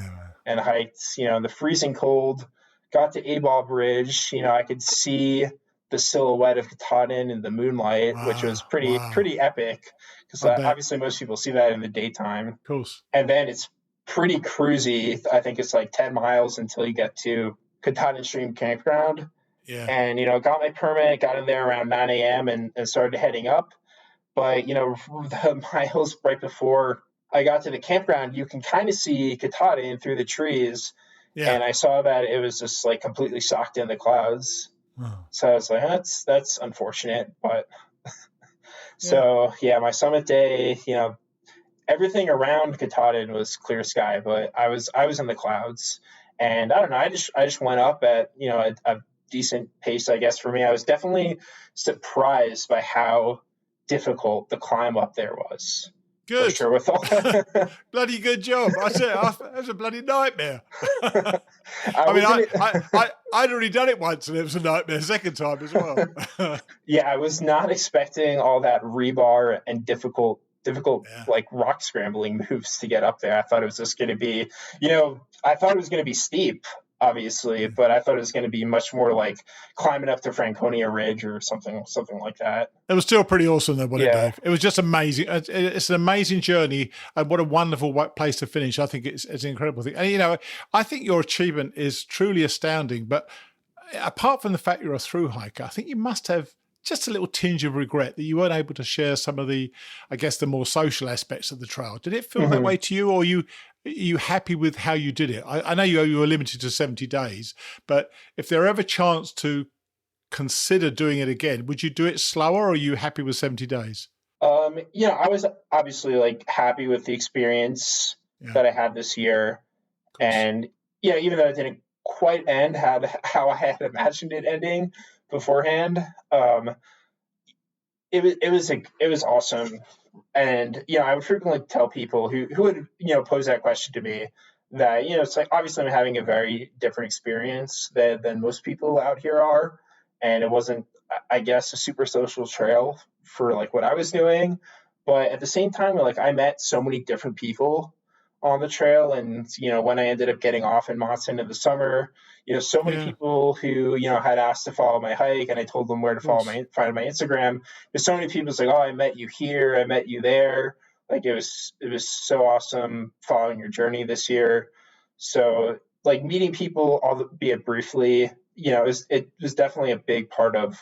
Speaker 3: and hiked, in the freezing cold, got to A-Ball Bridge. I could see the silhouette of Katahdin in the moonlight, which was
Speaker 1: Wow.
Speaker 3: pretty epic because
Speaker 1: I bet.
Speaker 3: obviously most people see that in the daytime.
Speaker 1: Of course.
Speaker 3: And then it's pretty cruisy. I think it's 10 miles until you get to Katahdin Stream Campground.
Speaker 1: Yeah.
Speaker 3: And, got my permit, got in there around 9 a.m. and started heading up. But, the miles right before I got to the campground, you can kind of see Katahdin through the trees.
Speaker 1: Yeah.
Speaker 3: And I saw that it was just completely socked in the clouds.
Speaker 1: Oh.
Speaker 3: So I was like, that's unfortunate. But so, my summit day, everything around Katahdin was clear sky, but I was in the clouds. And I don't know, I just went up at, a decent pace, I guess, for me. I was definitely surprised by how difficult the climb up there was.
Speaker 1: Good.
Speaker 3: For sure, with all
Speaker 1: bloody good job. I said it was a bloody nightmare. I'd already done it once and it was a nightmare second time as well.
Speaker 3: Yeah, I was not expecting all that rebar and difficult rock scrambling moves to get up there. I thought it was just going to be, I thought it was going to be steep, obviously, but I thought it was going to be much more like climbing up to Franconia Ridge or something like that.
Speaker 1: It was still pretty awesome though, what it gave. It was just amazing. It's an amazing journey and what a wonderful place to finish. I think it's an incredible thing. And, I think your achievement is truly astounding, but apart from the fact you're a through hiker, I think you must have just a little tinge of regret that you weren't able to share some of the, I guess, the more social aspects of the trail. Did it feel that way to you, or are you happy with how you did it? I know you were limited to 70 days, but if there ever chance to consider doing it again, would you do it slower, or are you happy with 70 days?
Speaker 3: I was obviously happy with the experience that I had this year. And even though it didn't quite end how I had imagined it ending beforehand, it was awesome. And I would frequently tell people who would pose that question to me that it's obviously I'm having a very different experience than most people out here are, and it wasn't, I guess, a super social trail for what I was doing, but at the same time I met so many different people on the trail. And when I ended up getting off in Monson in the summer, so many people who had asked to follow my hike, and I told them where to find my Instagram. There's so many people oh, I met you here, I met you there. It was so awesome following your journey this year. So meeting people, albeit briefly, it was definitely a big part of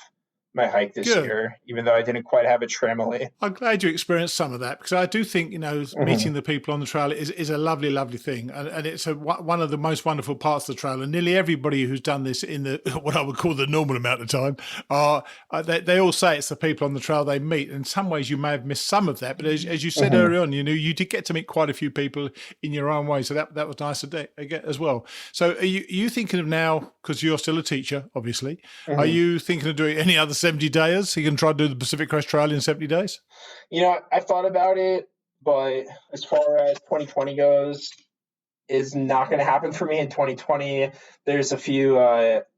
Speaker 3: my hike this year, even though I didn't quite have a tramway.
Speaker 1: I'm glad you experienced some of that, because I do think, meeting the people on the trail is a lovely, lovely thing. And it's one of the most wonderful parts of the trail. And nearly everybody who's done this in what I would call the normal amount of time, they all say it's the people on the trail they meet. In some ways, you may have missed some of that. But as you said earlier on, you did get to meet quite a few people in your own way. So that was nice to get as well. So are you thinking of now, because you're still a teacher, obviously, are you thinking of doing any other 70 days? So you can try to do the Pacific Crest Trail in 70 days?
Speaker 3: I've thought about it, but as far as 2020 goes, is not going to happen for me in 2020. There's a few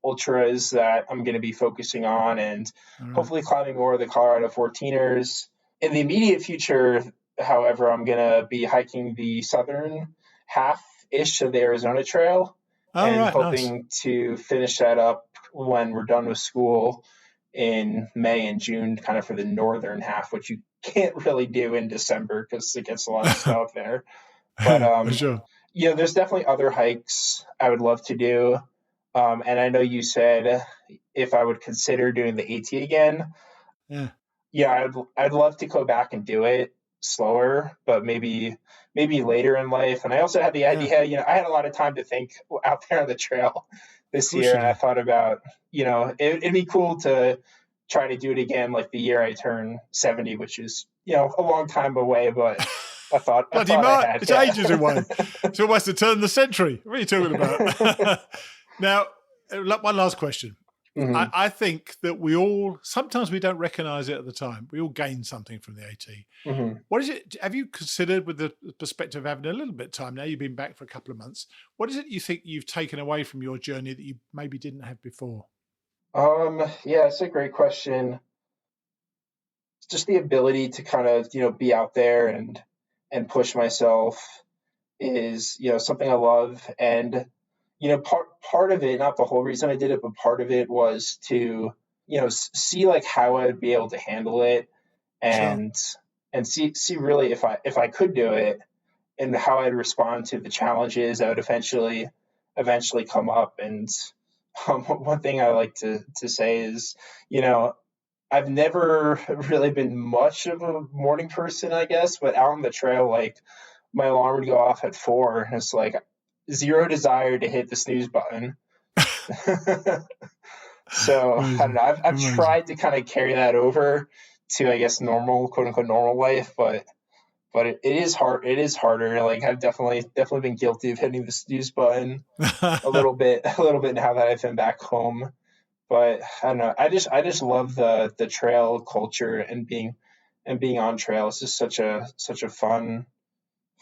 Speaker 3: ultras that I'm going to be focusing on, and hopefully climbing more of the Colorado 14ers. In the immediate future, however, I'm going to be hiking the southern half-ish of the Arizona Trail, hoping to finish that up when we're done with school in May and June, kind of for the northern half, which you can't really do in December because it gets a lot of snow up there. But
Speaker 1: for sure.
Speaker 3: There's definitely other hikes I would love to do. And I know you said if I would consider doing the AT again. I'd love to go back and do it slower, but maybe later in life. And I also had the idea, I had a lot of time to think out there on the trail this year, and I thought about, it'd be cool to try to do it again the year I turn 70, which is, a long time away, but I thought
Speaker 1: it's ages away. It's almost a turn of the century. What are you talking about? Now, one last question. I think that sometimes we don't recognize it at the time. We all gain something from the AT. What is it? Have you considered, with the perspective of having a little bit of time now, you've been back for a couple of months, what is it you think you've taken away from your journey that you maybe didn't have before?
Speaker 3: It's a great question. just the ability to kind of, be out there and push myself is, something I love. And, part of it, not the whole reason I did it, but part of it was to, see like how I would be able to handle it
Speaker 1: Sure.
Speaker 3: and see really if I could do it and how I'd respond to the challenges that would eventually come up. And one thing I like to say is, I've never really been much of a morning person, I guess, but out on the trail, like my alarm would go off at 4, and it's like zero desire to hit the snooze button. So I don't
Speaker 1: Amazing.
Speaker 3: know. I've
Speaker 1: Amazing.
Speaker 3: tried to kind of carry that over to, I guess, normal, quote unquote, normal life, but it is hard. It is harder. Like I've definitely been guilty of hitting the snooze button a little bit now that I've been back home. But I don't know. I just love the trail culture and being on trail. It's just such a fun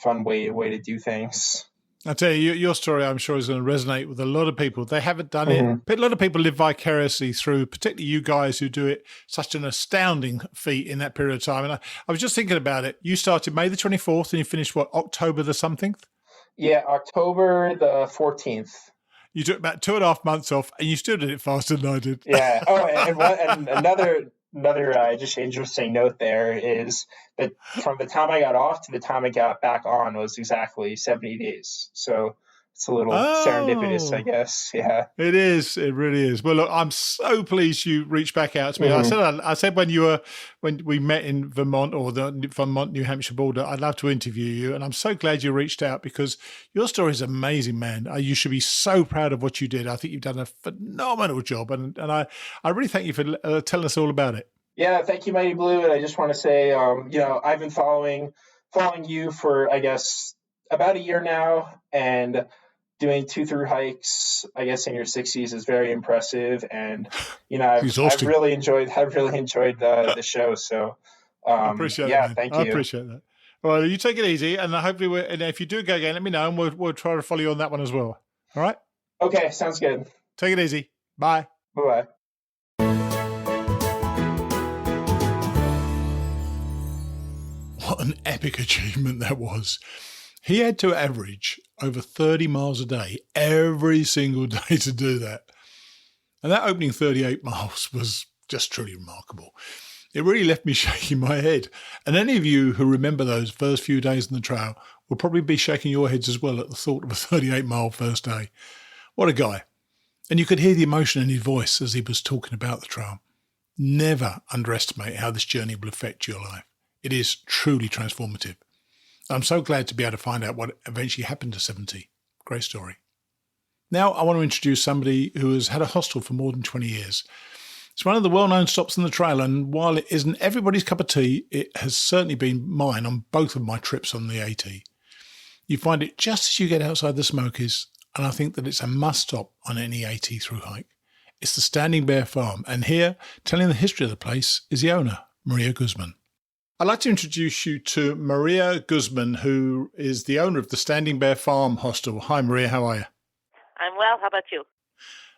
Speaker 3: way to do things.
Speaker 1: I tell you, your story, I'm sure, is going to resonate with a lot of people. They haven't done it,
Speaker 3: Mm-hmm.
Speaker 1: but a lot of people live vicariously through, particularly you guys who do it such an astounding feat in that period of time. And I was just thinking about it. You started May the 24th and you finished, what, October the something?
Speaker 3: Yeah, October the 14th.
Speaker 1: You took about 2.5 months off and you still did it faster than I did.
Speaker 3: Yeah. Oh, and another just interesting note there is that from the time I got off to the time I got back on was exactly 70 days. So it's a little serendipitous, I
Speaker 1: Oh,
Speaker 3: guess. Yeah.
Speaker 1: it is. It really is. Well, look, I'm so pleased you reached back out to me.
Speaker 3: Mm-hmm.
Speaker 1: I said when we met in Vermont or the Vermont, New Hampshire border, I'd love to interview you. And I'm so glad you reached out because your story is amazing, man. You should be so proud of what you did. I think you've done a phenomenal job. And I really thank you for telling us all about it.
Speaker 3: Yeah. Thank you, Mighty Blue. And I just want to say, I've been following you for, I guess, about a year now, and doing 2 through hikes, I guess, in your 60s is very impressive. And, I've
Speaker 1: Exhausting.
Speaker 3: really enjoyed the show. So,
Speaker 1: I appreciate it,
Speaker 3: yeah,
Speaker 1: man.
Speaker 3: thank
Speaker 1: I
Speaker 3: you.
Speaker 1: appreciate that. Well, you take it easy, and hopefully, and if you do go again, let me know, and we'll try to follow you on that one as well. All right.
Speaker 3: Okay. Sounds good.
Speaker 1: Take it easy. Bye.
Speaker 3: Bye-bye.
Speaker 1: What an epic achievement that was. He had to average over 30 miles a day every single day to do that. And that opening 38 miles was just truly remarkable. It really left me shaking my head. And any of you who remember those first few days on the trail will probably be shaking your heads as well at the thought of a 38-mile first day. What a guy. And you could hear the emotion in his voice as he was talking about the trail. Never underestimate how this journey will affect your life. It is truly transformative. I'm so glad to be able to find out what eventually happened to 70. Great story. Now I want to introduce somebody who has had a hostel for more than 20 years. It's one of the well-known stops on the trail, and while it isn't everybody's cup of tea, it has certainly been mine on both of my trips on the AT. You find it just as you get outside the Smokies, and I think that it's a must-stop on any AT through hike. It's the Standing Bear Farm, and here, telling the history of the place, is the owner, Marie Guzzman. I'd like to introduce you to Marie Guzzman, who is the owner of the Standing Bear Farm Hostel. Hi, Maria. How are you?
Speaker 4: I'm well. How about you?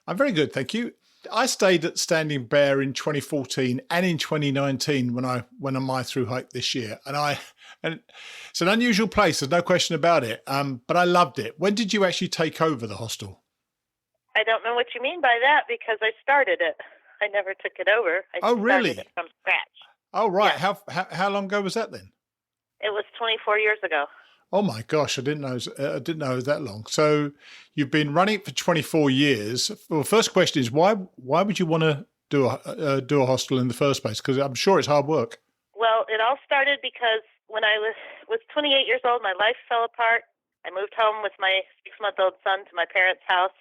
Speaker 1: I'm very good, thank you. I stayed at Standing Bear in 2014 and in 2019 when I went on my through hike this year, and it's an unusual place. There's no question about it. But I loved it. When did you actually take over the hostel?
Speaker 4: I don't know what you mean by that because I started it. I never took it over. I
Speaker 1: really?
Speaker 4: started it from scratch.
Speaker 1: Oh, right.
Speaker 4: Yeah.
Speaker 1: How long ago was that then?
Speaker 4: It was 24 years ago.
Speaker 1: Oh my gosh, I didn't know it was that long. So you've been running it for 24 years. Well, first question is why would you want to do a hostel in the first place? Because I'm sure it's hard work.
Speaker 4: Well, it all started because when I was 28 years old, my life fell apart. I moved home with my 6-month-old son to my parents' house,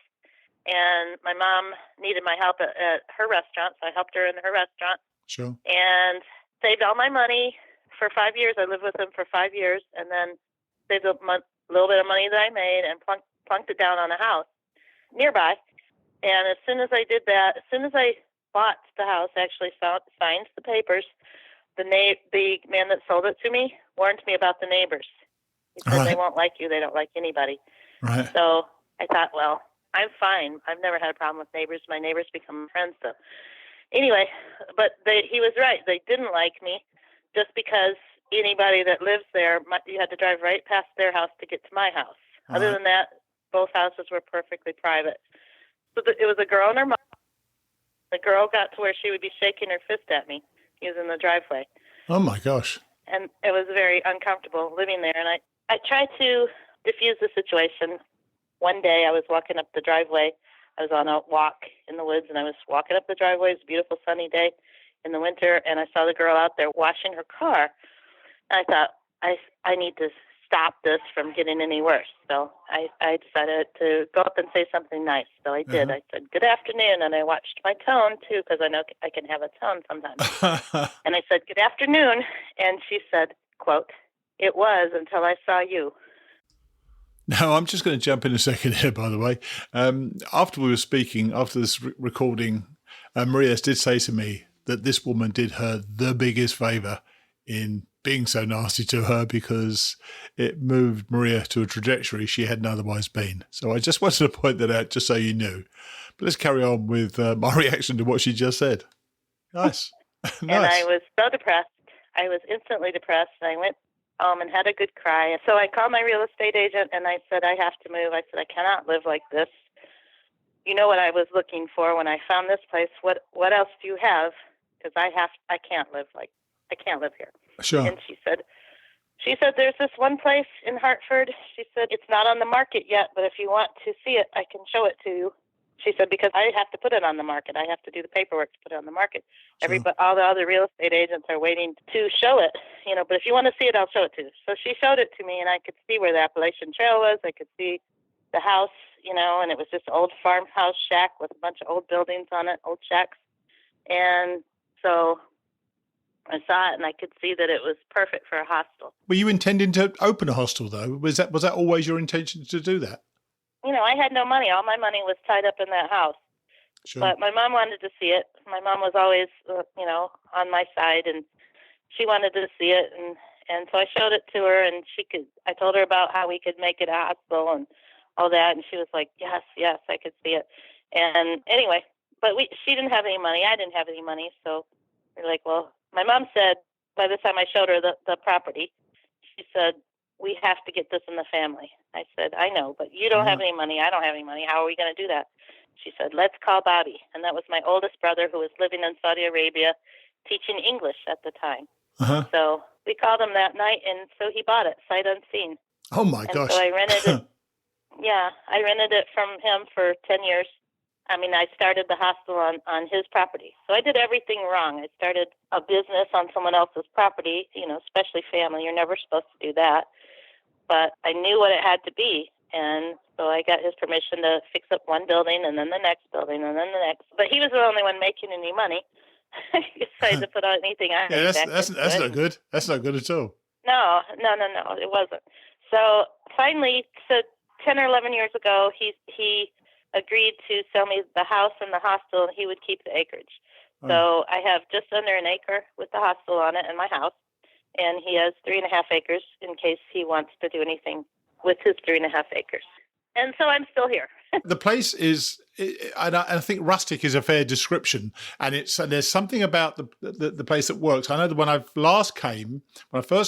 Speaker 4: and my mom needed my help at her restaurant, so I helped her in her restaurant.
Speaker 1: Sure.
Speaker 4: And saved all my money for 5 years. I lived with them for 5 years, and then saved a little bit of money that I made and plunked it down on a house nearby. And as soon as I did that, as soon as I bought the house, actually signed the papers, the man that sold it to me warned me about the neighbors. He said, They won't like you. They don't like anybody.
Speaker 1: Right.
Speaker 4: So I thought, well, I'm fine. I've never had a problem with neighbors. My neighbors become friends. So anyway, but he was right. They didn't like me. just because anybody that lives there, you had to drive right past their house to get to my house. Other than that, both houses were perfectly private. So it was a girl and her mom. The girl got to where she would be shaking her fist at me using the driveway.
Speaker 1: Oh, my gosh.
Speaker 4: And it was very uncomfortable living there. And I tried to diffuse the situation. One day I was walking up the driveway. I was on a walk in the woods, and I was walking up the driveway. It was a beautiful sunny day in the winter, and I saw the girl out there washing her car. And I thought, I need to stop this from getting any worse. So I decided to go up and say something nice. So I did. I said, "Good afternoon," and I watched my tone, too, because I know I can have a tone sometimes. And I said, "Good afternoon," and she said, quote, "It was until I saw you."
Speaker 1: Now, I'm just going to jump in a second here, by the way. After we were speaking, after this recording, Maria did say to me that this woman did her the biggest favour in being so nasty to her, because it moved Maria to a trajectory she hadn't otherwise been. So I just wanted to point that out just so you knew. But let's carry on with my reaction to what she just said. Nice. Nice.
Speaker 4: And I was so depressed. I was instantly depressed. I went home and had a good cry. So I called my real estate agent and I said, "I have to move." I said, "I cannot live like this. You know what I was looking for when I found this place. What else do you have? Because I can't live here."
Speaker 1: Sure.
Speaker 4: And she said, "There's this one place in Hartford." She said, "It's not on the market yet, but if you want to see it, I can show it to you." She said, "Because I have to put it on the market. I have to do the paperwork to put it on the market.
Speaker 1: Sure.
Speaker 4: All the other real estate agents are waiting to show it, but if you want to see it, I'll show it to you." So she showed it to me, and I could see where the Appalachian Trail was. I could see the house, and it was just an old farmhouse shack with a bunch of old buildings on it, old shacks. And so I saw it, and I could see that it was perfect for a hostel.
Speaker 1: Were you intending to open a hostel, though? Was that always your intention to do that?
Speaker 4: I had no money. All my money was tied up in that house.
Speaker 1: Sure.
Speaker 4: But my mom wanted to see it. My mom was always, on my side, and she wanted to see it. And so I showed it to her, and I told her about how we could make it a hostel and all that. And she was like, yes, I could see it. And anyway, but she didn't have any money. I didn't have any money. So we're like, well, my mom said, by the time I showed her the property, she said, "We have to get this in the family." I said, "I know, but you don't have any money. I don't have any money. How are we going to do that?" She said, "Let's call Bobby." And that was my oldest brother, who was living in Saudi Arabia, teaching English at the time. So we called him that night, and so he bought it, sight unseen.
Speaker 1: Oh, my gosh.
Speaker 4: So I rented it. Yeah, I rented it from him for 10 years. I started the hostel on his property. So I did everything wrong. I started a business on someone else's property, especially family. You're never supposed to do that. But I knew what it had to be. And so I got his permission to fix up one building and then the next building and then the next. But he was the only one making any money. He decided to put out anything.
Speaker 1: That's not good. That's not good at all.
Speaker 4: No, it wasn't. So finally, 10 or 11 years ago, he agreed to sell me the house and the hostel, and he would keep the acreage. So I have just under an acre with the hostel on it and my house, and he has 3.5 acres in case he wants to do anything with his 3.5 acres. And so I'm still here.
Speaker 1: The place is, I think rustic is a fair description, and there's something about the place that works. I know that when I first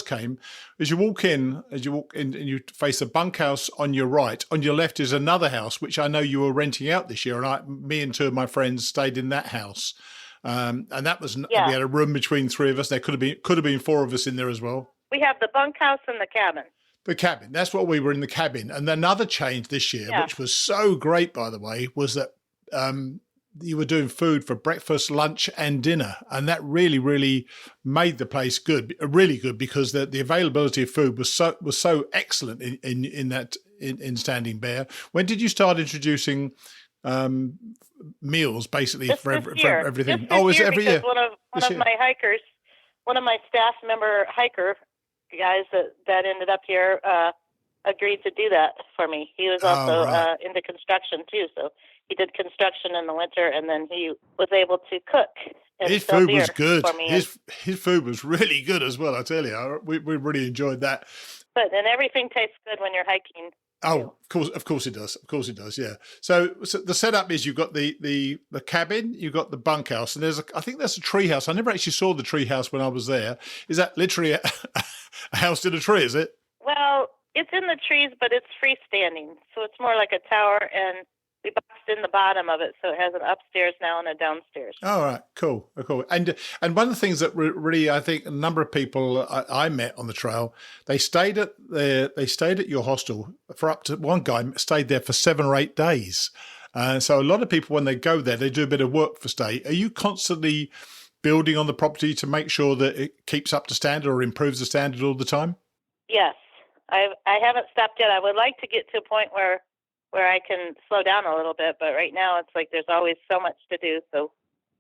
Speaker 1: came, as you walk in and you face a bunkhouse on your right, on your left is another house, which I know you were renting out this year, and me and two of my friends stayed in that house. And that was, we had a room between three of us. There could have been four of us in there as well.
Speaker 4: We have the bunkhouse and the cabin.
Speaker 1: The cabin. That's what we were in, the cabin. And another change this year, which was so great, by the way, was that you were doing food for breakfast, lunch, and dinner, and that really, really made the place good, really good, because the availability of food was so excellent in Standing Bear. When did you start introducing meals, basically for everything?
Speaker 4: Is it every year? One of my hikers, one of my staff member hiker guys that ended up here agreed to do that for me. He was also into construction too, so he did construction in the winter, and then he was able to cook.
Speaker 1: His food was good. His food was really good as well, I tell you. We really enjoyed that.
Speaker 4: And everything tastes good when you're hiking
Speaker 1: Oh, of course it does. Of course it does. Yeah. So the setup is you've got the cabin, you've got the bunkhouse, and I think there's a tree house. I never actually saw the tree house when I was there. Is that literally a house in a tree? Is it?
Speaker 4: Well, it's in the trees, but it's freestanding, so it's more like a tower, and we boxed in the bottom of it, so it has an upstairs now and a downstairs.
Speaker 1: All right, cool. And one of the things that really, I think, a number of people I met on the trail, they stayed at your hostel for up to, one guy stayed there for 7 or 8 days. So a lot of people, when they go there, they do a bit of work for stay. Are you constantly building on the property to make sure that it keeps up to standard or improves the standard all the time?
Speaker 4: Yes, I haven't stopped yet. I would like to get to a point where I can slow down a little bit, but right now it's like there's always so much to do. So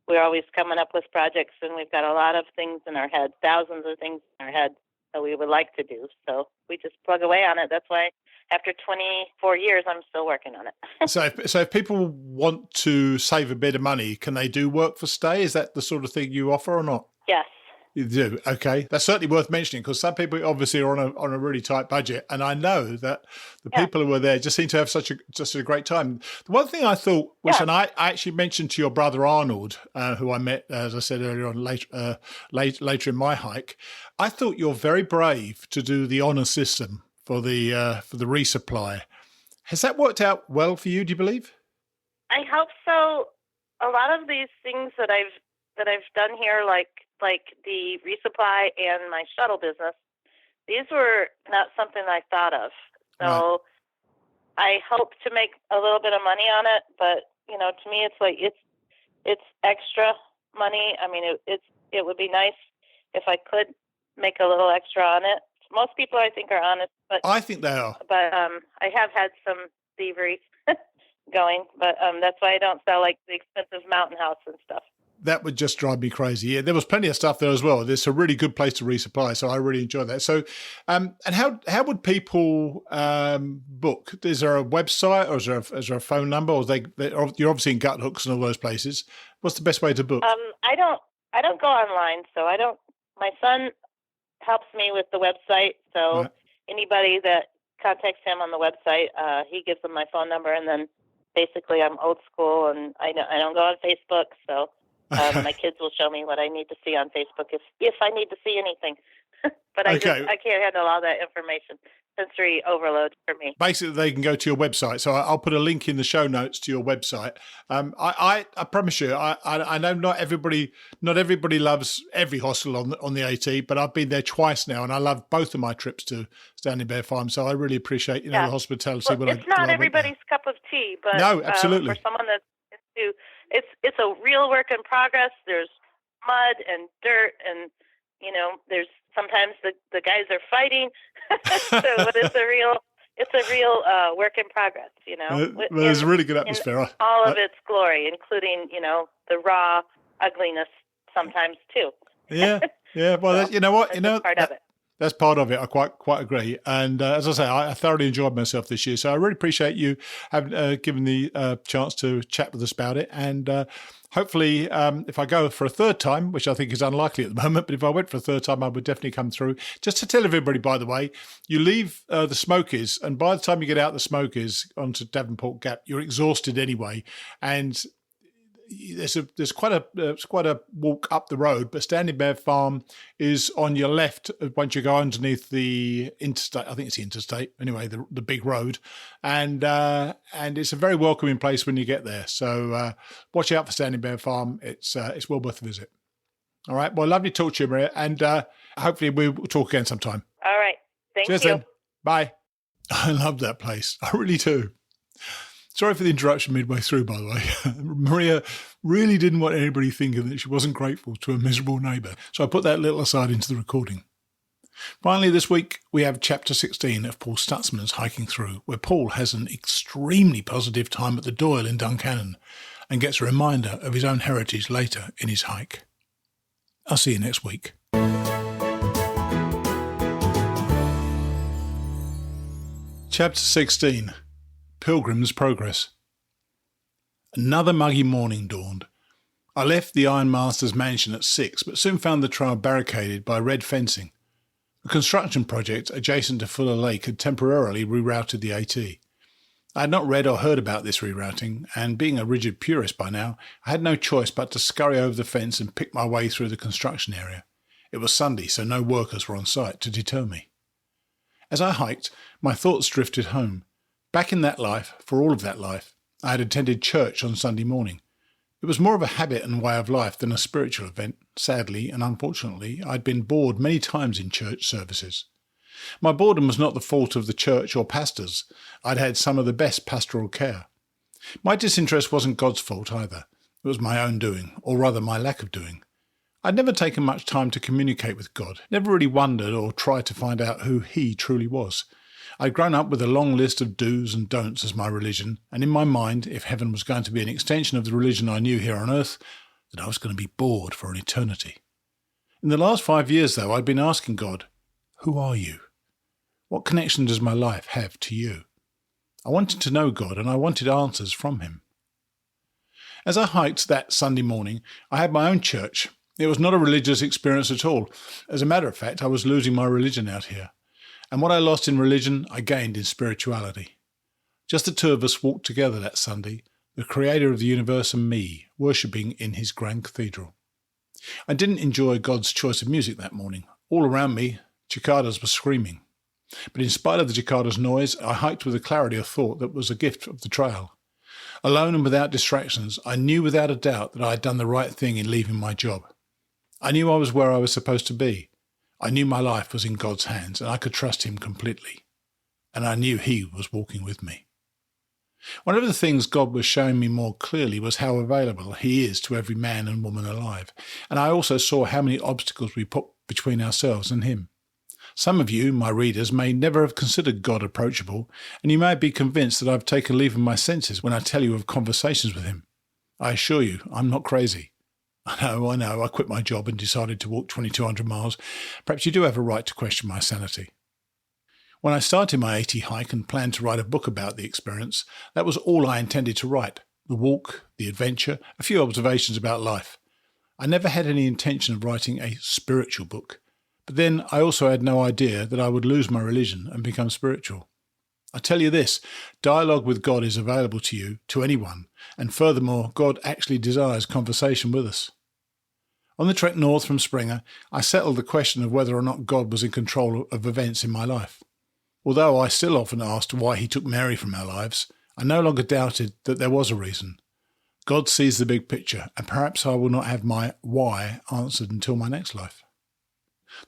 Speaker 4: we're always coming up with projects, and we've got a lot of things in our head, thousands of things in our head that we would like to do. So we just plug away on it. That's why after 24 years, I'm still working on it.
Speaker 1: So if people want to save a bit of money, can they do work for stay? Is that the sort of thing you offer or not?
Speaker 4: Yes.
Speaker 1: You do. Okay. That's certainly worth mentioning because some people obviously are on a really tight budget. And I know that the people who were there just seem to have just a great time. The one thing I thought, and I actually mentioned to your brother Arnold, who I met, as I said earlier on, later in my hike, I thought you're very brave to do the honour system for the resupply. Has that worked out well for you, do you believe?
Speaker 4: I hope so. A lot of these things that I've done here, like the resupply and my shuttle business, these were not something I thought of. So I hope to make a little bit of money on it, but to me, it's like it's extra money. I mean, it would be nice if I could make a little extra on it. Most people, I think, are honest, but
Speaker 1: I think they are.
Speaker 4: But I have had some thievery going, but that's why I don't sell like the expensive mountain house and stuff.
Speaker 1: That would just drive me crazy. Yeah, there was plenty of stuff there as well. It's a really good place to resupply, so I really enjoy that. So, and how would people book? Is there a website or is there a phone number? Or you're obviously in Gut Hooks and all those places. What's the best way to book?
Speaker 4: I don't go online, so I don't. My son helps me with the website, so anybody that contacts him on the website, he gives them my phone number, and then basically I'm old school, and I don't go on Facebook, so. My kids will show me what I need to see on Facebook if I need to see anything. But I can't handle all that information. Sensory overload for me.
Speaker 1: Basically, they can go to your website. So I'll put a link in the show notes to your website. I promise you, I know not everybody loves every hostel on the AT, but I've been there twice now, and I love both of my trips to Standing Bear Farm. So I really appreciate the hospitality.
Speaker 4: Well, it's not everybody's cup of tea, but
Speaker 1: no, absolutely.
Speaker 4: For someone that's into it's a real work in progress. There's mud and dirt, and there's sometimes the guys are fighting. But it's a real work in progress.
Speaker 1: There's a really good atmosphere.
Speaker 4: In all of its glory, including the raw ugliness sometimes too.
Speaker 1: Yeah. Well,
Speaker 4: so,
Speaker 1: you know what?
Speaker 4: Part of it.
Speaker 1: That's part of it. I quite agree. And as I say, I thoroughly enjoyed myself this year. So I really appreciate you having given the chance to chat with us about it. And hopefully, if I go for a third time, which I think is unlikely at the moment, but if I went for a third time, I would definitely come through. Just to tell everybody, by the way, you leave the Smokies, and by the time you get out the Smokies onto Davenport Gap, you're exhausted anyway. And there's quite a walk up the road, but Standing Bear Farm is on your left once you go underneath the interstate. I think it's the interstate anyway, the big road, and it's a very welcoming place when you get there. So watch out for Standing Bear Farm. It's well worth a visit. All right. Well, lovely to talk to you, Maria, and hopefully we'll talk again sometime.
Speaker 4: All right. Thank you.
Speaker 1: Then. Bye. I love that place. I really do. Sorry for the interruption midway through, by the way. Maria really didn't want anybody thinking that she wasn't grateful to a miserable neighbour, so I put that little aside into the recording. Finally, this week, we have Chapter 16 of Paul Stutzman's Hiking Through, where Paul has an extremely positive time at the Doyle in Duncannon and gets a reminder of his own heritage later in his hike. I'll see you next week. Chapter 16. Pilgrim's Progress. Another muggy morning dawned. I left the Ironmaster's mansion at 6, but soon found the trail barricaded by red fencing. A construction project adjacent to Fuller Lake had temporarily rerouted the AT. I had not read or heard about this rerouting, and being a rigid purist by now, I had no choice but to scurry over the fence and pick my way through the construction area. It was Sunday, so no workers were on site to deter me. As I hiked, my thoughts drifted home. Back in that life, for all of that life, I had attended church on Sunday morning. It was more of a habit and way of life than a spiritual event. Sadly and unfortunately, I'd been bored many times in church services. My boredom was not the fault of the church or pastors. I'd had some of the best pastoral care. My disinterest wasn't God's fault either. It was my own doing, or rather my lack of doing. I'd never taken much time to communicate with God, never really wondered or tried to find out who He truly was. I'd grown up with a long list of do's and don'ts as my religion, and in my mind, if heaven was going to be an extension of the religion I knew here on earth, then I was going to be bored for an eternity. In the last 5 years, though, I'd been asking God, who are you? What connection does my life have to you? I wanted to know God, and I wanted answers from Him. As I hiked that Sunday morning, I had my own church. It was not a religious experience at all. As a matter of fact, I was losing my religion out here. And what I lost in religion, I gained in spirituality. Just the two of us walked together that Sunday, the Creator of the universe and me, worshipping in His grand cathedral. I didn't enjoy God's choice of music that morning. All around me, cicadas were screaming. But in spite of the cicadas' noise, I hiked with a clarity of thought that was a gift of the trail. Alone and without distractions, I knew without a doubt that I had done the right thing in leaving my job. I knew I was where I was supposed to be. I knew my life was in God's hands and I could trust Him completely. And I knew He was walking with me. One of the things God was showing me more clearly was how available He is to every man and woman alive. And I also saw how many obstacles we put between ourselves and Him. Some of you, my readers, may never have considered God approachable, and you may be convinced that I've taken leave of my senses when I tell you of conversations with Him. I assure you, I'm not crazy. I know, I quit my job and decided to walk 2,200 miles. Perhaps you do have a right to question my sanity. When I started my AT hike and planned to write a book about the experience, that was all I intended to write. The walk, the adventure, a few observations about life. I never had any intention of writing a spiritual book. But then I also had no idea that I would lose my religion and become spiritual. I tell you this, dialogue with God is available to you, to anyone, and furthermore, God actually desires conversation with us. On the trek north from Springer, I settled the question of whether or not God was in control of events in my life. Although I still often asked why He took Mary from our lives, I no longer doubted that there was a reason. God sees the big picture, and perhaps I will not have my why answered until my next life.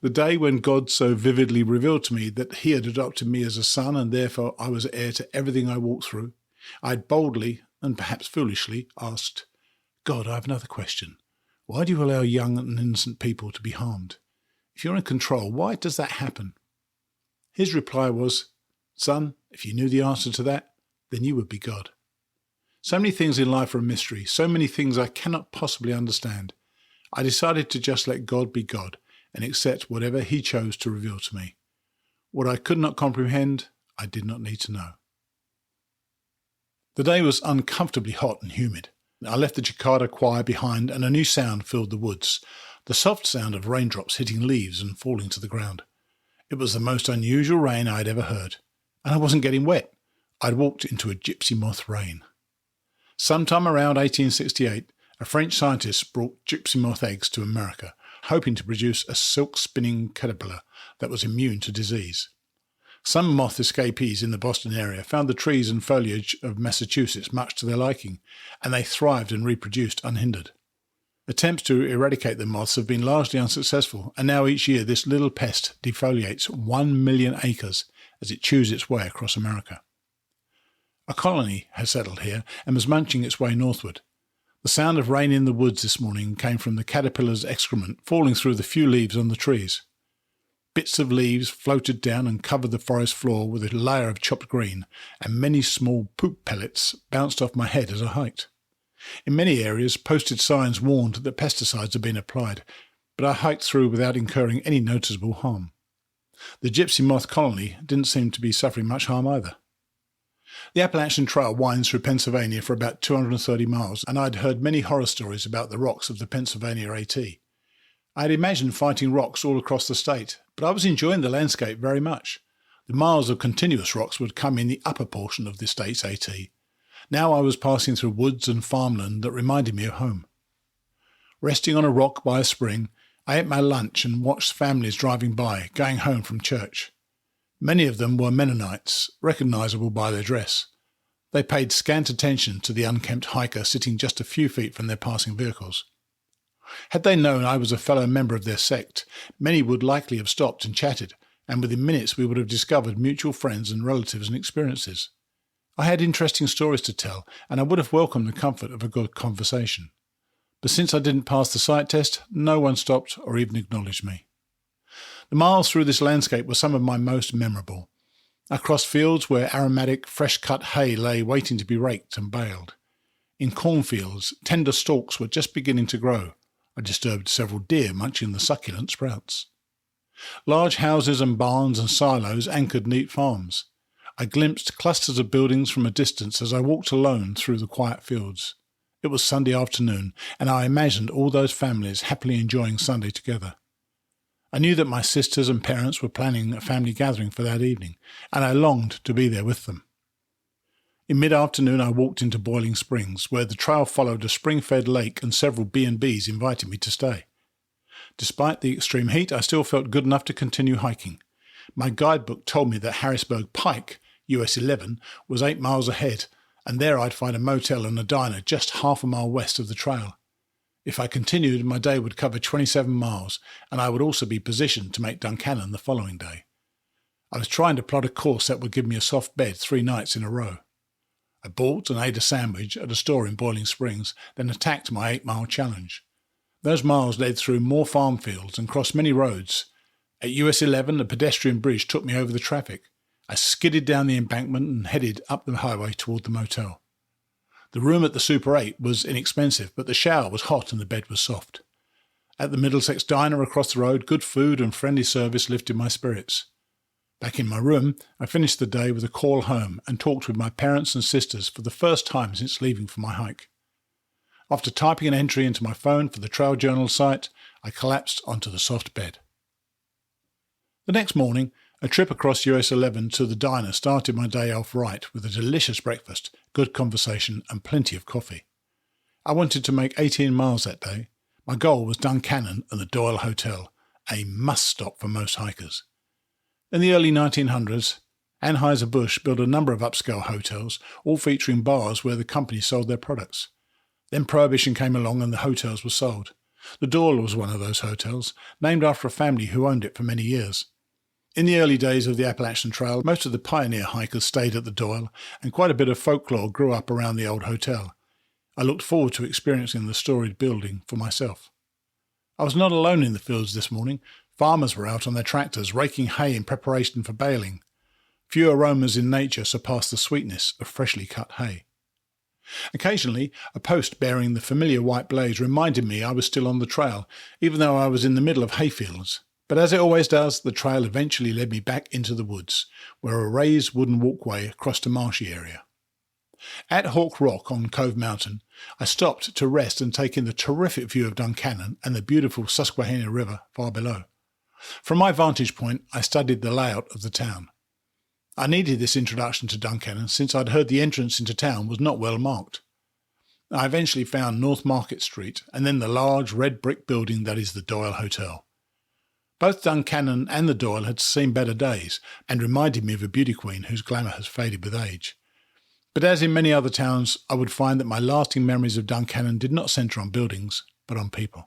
Speaker 1: The day when God so vividly revealed to me that He had adopted me as a son and therefore I was heir to everything I walked through, I had boldly, and perhaps foolishly, asked, God, I have another question. Why do you allow young and innocent people to be harmed? If you're in control, why does that happen? His reply was, Son, if you knew the answer to that, then you would be God. So many things in life are a mystery, so many things I cannot possibly understand. I decided to just let God be God and accept whatever He chose to reveal to me. What I could not comprehend, I did not need to know. The day was uncomfortably hot and humid. I left the cicada choir behind and a new sound filled the woods, the soft sound of raindrops hitting leaves and falling to the ground. It was the most unusual rain I had ever heard, and I wasn't getting wet. I'd walked into a gypsy moth rain. Sometime around 1868, a French scientist brought gypsy moth eggs to America, hoping to produce a silk-spinning caterpillar that was immune to disease. Some moth escapees in the Boston area found the trees and foliage of Massachusetts much to their liking, and they thrived and reproduced unhindered. Attempts to eradicate the moths have been largely unsuccessful, and now each year this little pest defoliates 1 million acres as it chews its way across America. A colony has settled here and was munching its way northward. The sound of rain in the woods this morning came from the caterpillar's excrement falling through the few leaves on the trees. Bits of leaves floated down and covered the forest floor with a layer of chopped green, and many small poop pellets bounced off my head as I hiked. In many areas, posted signs warned that pesticides had been applied, but I hiked through without incurring any noticeable harm. The gypsy moth colony didn't seem to be suffering much harm either. The Appalachian Trail winds through Pennsylvania for about 230 miles, and I'd heard many horror stories about the rocks of the Pennsylvania AT. I had imagined fighting rocks all across the state, but I was enjoying the landscape very much. The miles of continuous rocks would come in the upper portion of the state's AT. Now I was passing through woods and farmland that reminded me of home. Resting on a rock by a spring, I ate my lunch and watched families driving by, going home from church. Many of them were Mennonites, recognisable by their dress. They paid scant attention to the unkempt hiker sitting just a few feet from their passing vehicles. Had they known I was a fellow member of their sect, many would likely have stopped and chatted, and within minutes we would have discovered mutual friends and relatives and experiences. I had interesting stories to tell, and I would have welcomed the comfort of a good conversation. But since I didn't pass the sight test, no one stopped or even acknowledged me. The miles through this landscape were some of my most memorable. I crossed fields where aromatic, fresh-cut hay lay waiting to be raked and baled. In cornfields, tender stalks were just beginning to grow. I disturbed several deer munching the succulent sprouts. Large houses and barns and silos anchored neat farms. I glimpsed clusters of buildings from a distance as I walked alone through the quiet fields. It was Sunday afternoon, and I imagined all those families happily enjoying Sunday together. I knew that my sisters and parents were planning a family gathering for that evening, and I longed to be there with them. In mid-afternoon I walked into Boiling Springs, where the trail followed a spring-fed lake and several B&Bs invited me to stay. Despite the extreme heat, I still felt good enough to continue hiking. My guidebook told me that Harrisburg Pike, US 11, was 8 miles ahead, and there I'd find a motel and a diner just half a mile west of the trail. If I continued, my day would cover 27 miles, and I would also be positioned to make Duncannon the following day. I was trying to plot a course that would give me a soft bed 3 nights in a row. I bought and ate a sandwich at a store in Boiling Springs, then attacked my 8-mile challenge. Those miles led through more farm fields and crossed many roads. At US 11, a pedestrian bridge took me over the traffic. I skidded down the embankment and headed up the highway toward the motel. The room at the Super 8 was inexpensive, but the shower was hot and the bed was soft. At the Middlesex Diner across the road, good food and friendly service lifted my spirits. Back in my room, I finished the day with a call home and talked with my parents and sisters for the first time since leaving for my hike. After typing an entry into my phone for the Trail Journal site, I collapsed onto the soft bed. The next morning, a trip across US 11 to the diner started my day off right with a delicious breakfast, good conversation and plenty of coffee. I wanted to make 18 miles that day. My goal was Duncannon and the Doyle Hotel, a must-stop for most hikers. In the early 1900s, Anheuser-Busch built a number of upscale hotels, all featuring bars where the company sold their products. Then Prohibition came along and the hotels were sold. The Doyle was one of those hotels, named after a family who owned it for many years. In the early days of the Appalachian Trail, most of the pioneer hikers stayed at the Doyle, and quite a bit of folklore grew up around the old hotel. I looked forward to experiencing the storied building for myself. I was not alone in the fields this morning. Farmers were out on their tractors, raking hay in preparation for baling. Few aromas in nature surpass the sweetness of freshly cut hay. Occasionally, a post bearing the familiar white blaze reminded me I was still on the trail, even though I was in the middle of hayfields. But as it always does, the trail eventually led me back into the woods, where a raised wooden walkway crossed a marshy area. At Hawk Rock on Cove Mountain, I stopped to rest and take in the terrific view of Duncannon and the beautiful Susquehanna River far below. From my vantage point, I studied the layout of the town. I needed this introduction to Duncannon since I'd heard the entrance into town was not well marked. I eventually found North Market Street and then the large red brick building that is the Doyle Hotel. Both Duncannon and the Doyle had seen better days and reminded me of a beauty queen whose glamour has faded with age. But as in many other towns, I would find that my lasting memories of Duncannon did not centre on buildings, but on people.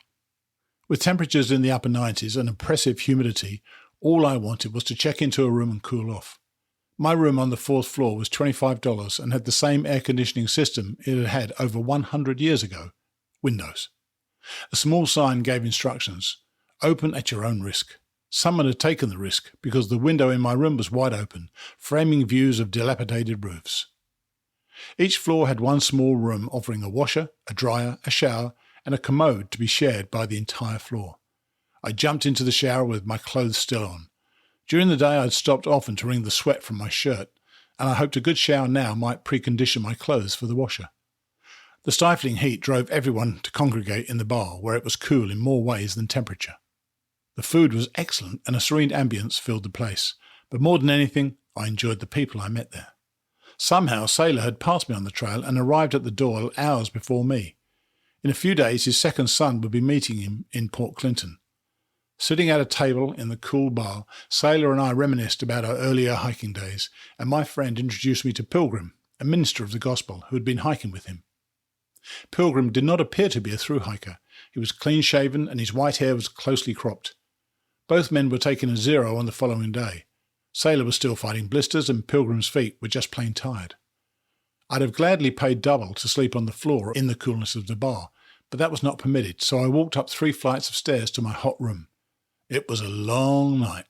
Speaker 1: With temperatures in the upper 90s and oppressive humidity, all I wanted was to check into a room and cool off. My room on the 4th floor was $25 and had the same air conditioning system it had had over 100 years ago. Windows. A small sign gave instructions. Open at your own risk. Someone had taken the risk because the window in my room was wide open, framing views of dilapidated roofs. Each floor had one small room offering a washer, a dryer, a shower, and a commode to be shared by the entire floor. I jumped into the shower with my clothes still on. During the day I'd stopped often to wring the sweat from my shirt, and I hoped a good shower now might precondition my clothes for the washer. The stifling heat drove everyone to congregate in the bar, where it was cool in more ways than temperature. The food was excellent and a serene ambience filled the place, but more than anything, I enjoyed the people I met there. Somehow, Sailor had passed me on the trail and arrived at the door hours before me. In a few days, his second son would be meeting him in Port Clinton. Sitting at a table in the cool bar, Sailor and I reminisced about our earlier hiking days, and my friend introduced me to Pilgrim, a minister of the gospel who had been hiking with him. Pilgrim did not appear to be a through hiker. He was clean-shaven and his white hair was closely cropped. Both men were taking a 0 on the following day. Sailor was still fighting blisters and Pilgrim's feet were just plain tired. I'd have gladly paid double to sleep on the floor in the coolness of the bar, but that was not permitted, so I walked up 3 flights of stairs to my hot room. It was a long night.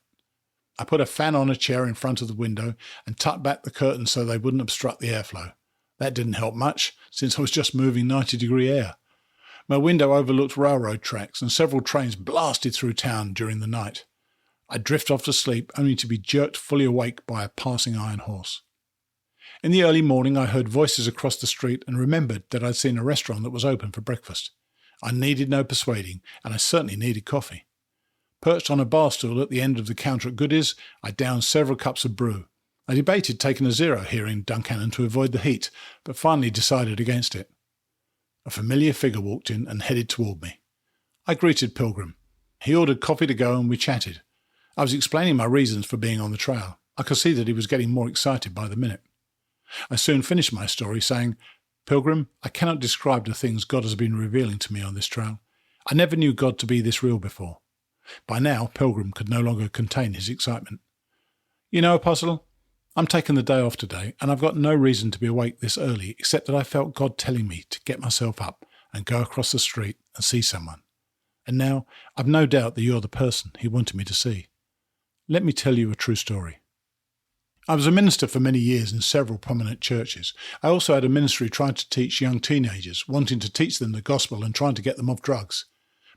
Speaker 1: I put a fan on a chair in front of the window and tucked back the curtains so they wouldn't obstruct the airflow. That didn't help much, since I was just moving 90-degree air. My window overlooked railroad tracks and several trains blasted through town during the night. I drifted off to sleep only to be jerked fully awake by a passing iron horse. In the early morning I heard voices across the street and remembered that I'd seen a restaurant that was open for breakfast. I needed no persuading, and I certainly needed coffee. Perched on a bar stool at the end of the counter at Goodies, I downed several cups of brew. I debated taking a 0 here in Duncannon to avoid the heat, but finally decided against it. A familiar figure walked in and headed toward me. I greeted Pilgrim. He ordered coffee to go and we chatted. I was explaining my reasons for being on the trail. I could see that he was getting more excited by the minute. I soon finished my story saying, "Pilgrim, I cannot describe the things God has been revealing to me on this trail. I never knew God to be this real before." By now, Pilgrim could no longer contain his excitement. "You know, Apostle, I'm taking the day off today, and I've got no reason to be awake this early except that I felt God telling me to get myself up and go across the street and see someone. And now I've no doubt that you're the person He wanted me to see. Let me tell you a true story. I was a minister for many years in several prominent churches. I also had a ministry trying to teach young teenagers, wanting to teach them the gospel and trying to get them off drugs.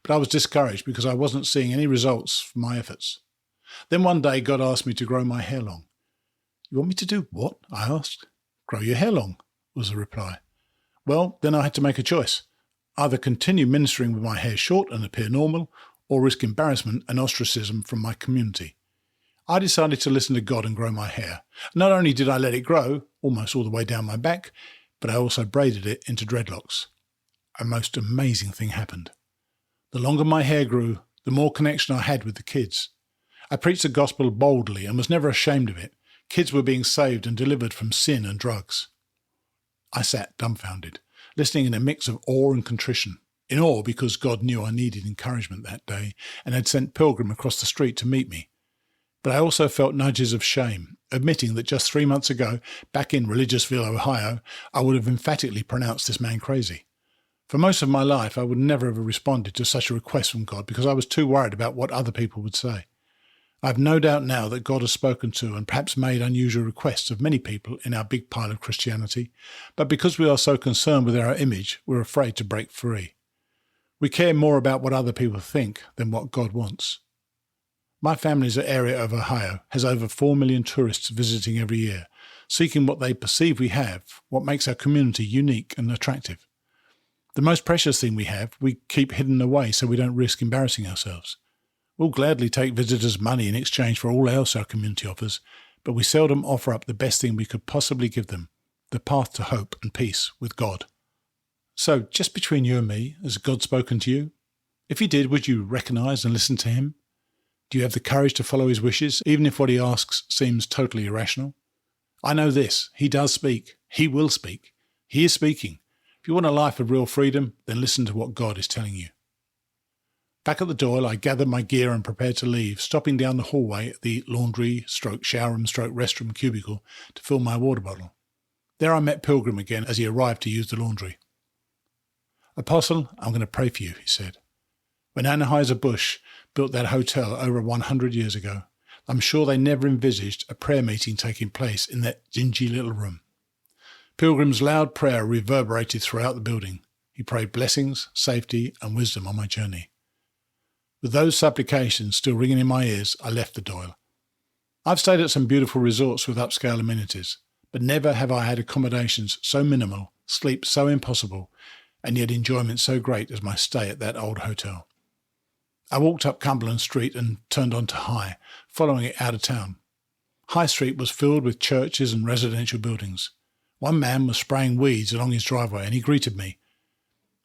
Speaker 1: But I was discouraged because I wasn't seeing any results from my efforts. Then one day God asked me to grow my hair long. "You want me to do what?" I asked. "Grow your hair long," was the reply. Well, then I had to make a choice. Either continue ministering with my hair short and appear normal, or risk embarrassment and ostracism from my community. I decided to listen to God and grow my hair. Not only did I let it grow, almost all the way down my back, but I also braided it into dreadlocks. A most amazing thing happened. The longer my hair grew, the more connection I had with the kids. I preached the gospel boldly and was never ashamed of it. Kids were being saved and delivered from sin and drugs. I sat dumbfounded, listening in a mix of awe and contrition. In awe because God knew I needed encouragement that day and had sent Pilgrim across the street to meet me. But I also felt nudges of shame, admitting that just 3 months ago, back in Religiousville, Ohio, I would have emphatically pronounced this man crazy. For most of my life, I would never have responded to such a request from God because I was too worried about what other people would say. I have no doubt now that God has spoken to and perhaps made unusual requests of many people in our big pile of Christianity, but because we are so concerned with our image, we're afraid to break free. We care more about what other people think than what God wants. My family's area of Ohio has over 4 million tourists visiting every year, seeking what they perceive we have, what makes our community unique and attractive. The most precious thing we have, we keep hidden away so we don't risk embarrassing ourselves. We'll gladly take visitors' money in exchange for all else our community offers, but we seldom offer up the best thing we could possibly give them, the path to hope and peace with God. So, just between you and me, has God spoken to you? If He did, would you recognize and listen to Him? Do you have the courage to follow His wishes, even if what He asks seems totally irrational? I know this, He does speak. He will speak. He is speaking. If you want a life of real freedom, then listen to what God is telling you. Back at the door, I gathered my gear and prepared to leave, stopping down the hallway at the laundry/shower-room/restroom cubicle to fill my water bottle. There I met Pilgrim again as he arrived to use the laundry. "Apostle, I'm going to pray for you," he said. "When Anheuser-Busch built that hotel over 100 years ago, I'm sure they never envisaged a prayer meeting taking place in that dingy little room." Pilgrim's loud prayer reverberated throughout the building. He prayed blessings, safety, and wisdom on my journey. With those supplications still ringing in my ears, I left the Doyle. I've stayed at some beautiful resorts with upscale amenities, but never have I had accommodations so minimal, sleep so impossible, and yet enjoyment so great as my stay at that old hotel. I walked up Cumberland Street and turned onto High, following it out of town. High Street was filled with churches and residential buildings. One man was spraying weeds along his driveway and he greeted me.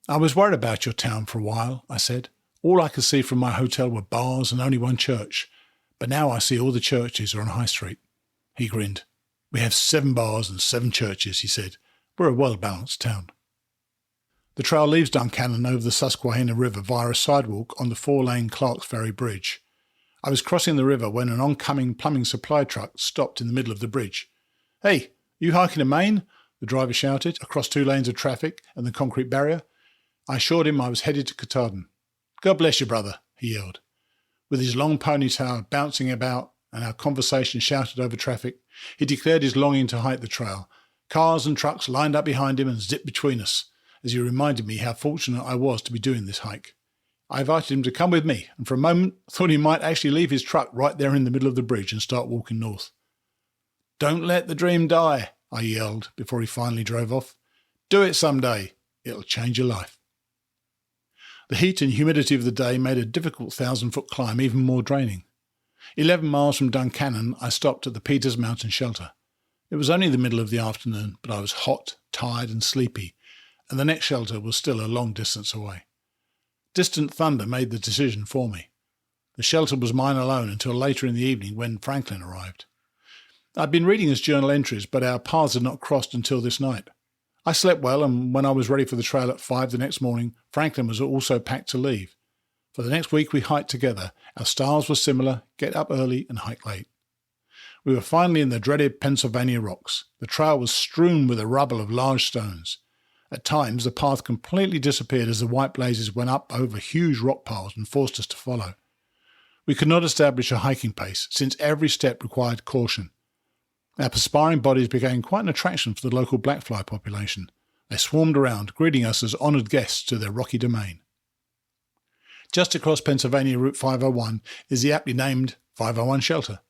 Speaker 1: "I was worried about your town for a while," I said. "All I could see from my hotel were bars and only one church. But now I see all the churches are on High Street." He grinned. "We have 7 bars and 7 churches," he said. "We're a well-balanced town." The trail leaves Duncannon over the Susquehanna River via a sidewalk on the 4-lane Clarks Ferry Bridge. I was crossing the river when an oncoming plumbing supply truck stopped in the middle of the bridge. "Hey, you hiking to Maine?" the driver shouted, across 2 lanes of traffic and the concrete barrier. I assured him I was headed to Katahdin. "God bless you, brother," he yelled. With his long ponytail bouncing about and our conversation shouted over traffic, he declared his longing to hike the trail. Cars and trucks lined up behind him and zipped between us, as he reminded me how fortunate I was to be doing this hike. I invited him to come with me, and for a moment thought he might actually leave his truck right there in the middle of the bridge and start walking north. "Don't let the dream die," I yelled before he finally drove off. "Do it someday. It'll change your life." The heat and humidity of the day made a difficult 1,000-foot climb even more draining. 11 miles from Duncannon, I stopped at the Peters Mountain Shelter. It was only the middle of the afternoon, but I was hot, tired and sleepy, and the next shelter was still a long distance away. Distant thunder made the decision for me. The shelter was mine alone until later in the evening when Franklin arrived. I'd been reading his journal entries, but our paths had not crossed until this night. I slept well, and when I was ready for the trail at 5 the next morning, Franklin was also packed to leave. For the next week we hiked together. Our styles were similar: get up early and hike late. We were finally in the dreaded Pennsylvania rocks. The trail was strewn with a rubble of large stones. At times the path completely disappeared as the white blazes went up over huge rock piles and forced us to follow. We could not establish a hiking pace, since every step required caution. Our perspiring bodies became quite an attraction for the local blackfly population. They swarmed around, greeting us as honoured guests to their rocky domain. Just across Pennsylvania Route 501 is the aptly named 501 Shelter.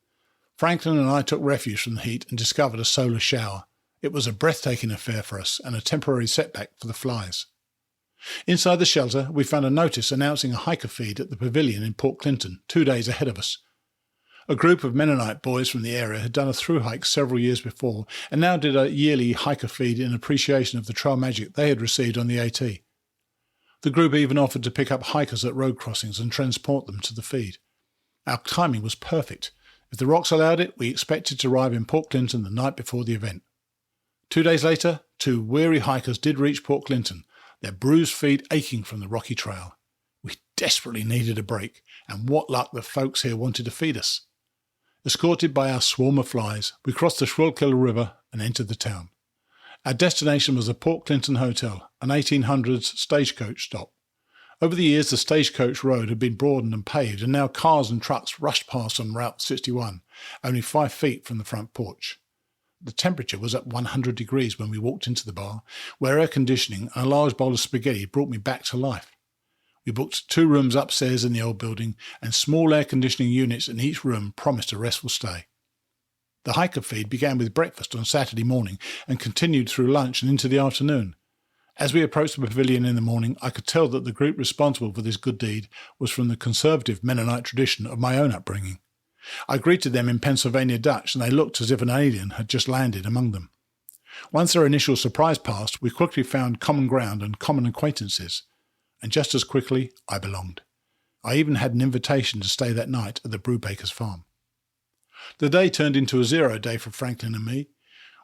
Speaker 1: Franklin and I took refuge from the heat and discovered a solar shower. It was a breathtaking affair for us and a temporary setback for the flies. Inside the shelter, we found a notice announcing a hiker feed at the pavilion in Port Clinton, 2 days ahead of us. A group of Mennonite boys from the area had done a through hike several years before and now did a yearly hiker feed in appreciation of the trail magic they had received on the AT. The group even offered to pick up hikers at road crossings and transport them to the feed. Our timing was perfect. If the rocks allowed it, we expected to arrive in Port Clinton the night before the event. 2 days later, 2 weary hikers did reach Port Clinton, their bruised feet aching from the rocky trail. We desperately needed a break, and what luck the folks here wanted to feed us. Escorted by our swarm of flies, we crossed the Schuylkill River and entered the town. Our destination was the Port Clinton Hotel, an 1800s stagecoach stop. Over the years, the stagecoach road had been broadened and paved, and now cars and trucks rushed past on Route 61, only 5 feet from the front porch. The temperature was at 100 degrees when we walked into the bar, where air conditioning and a large bowl of spaghetti brought me back to life. We booked 2 rooms upstairs in the old building, and small air conditioning units in each room promised a restful stay. The hiker feed began with breakfast on Saturday morning and continued through lunch and into the afternoon. As we approached the pavilion in the morning, I could tell that the group responsible for this good deed was from the conservative Mennonite tradition of my own upbringing. I greeted them in Pennsylvania Dutch, and they looked as if an alien had just landed among them. Once their initial surprise passed, we quickly found common ground and common acquaintances. And just as quickly, I belonged. I even had an invitation to stay that night at the Brubaker's farm. The day turned into a 0 day for Franklin and me.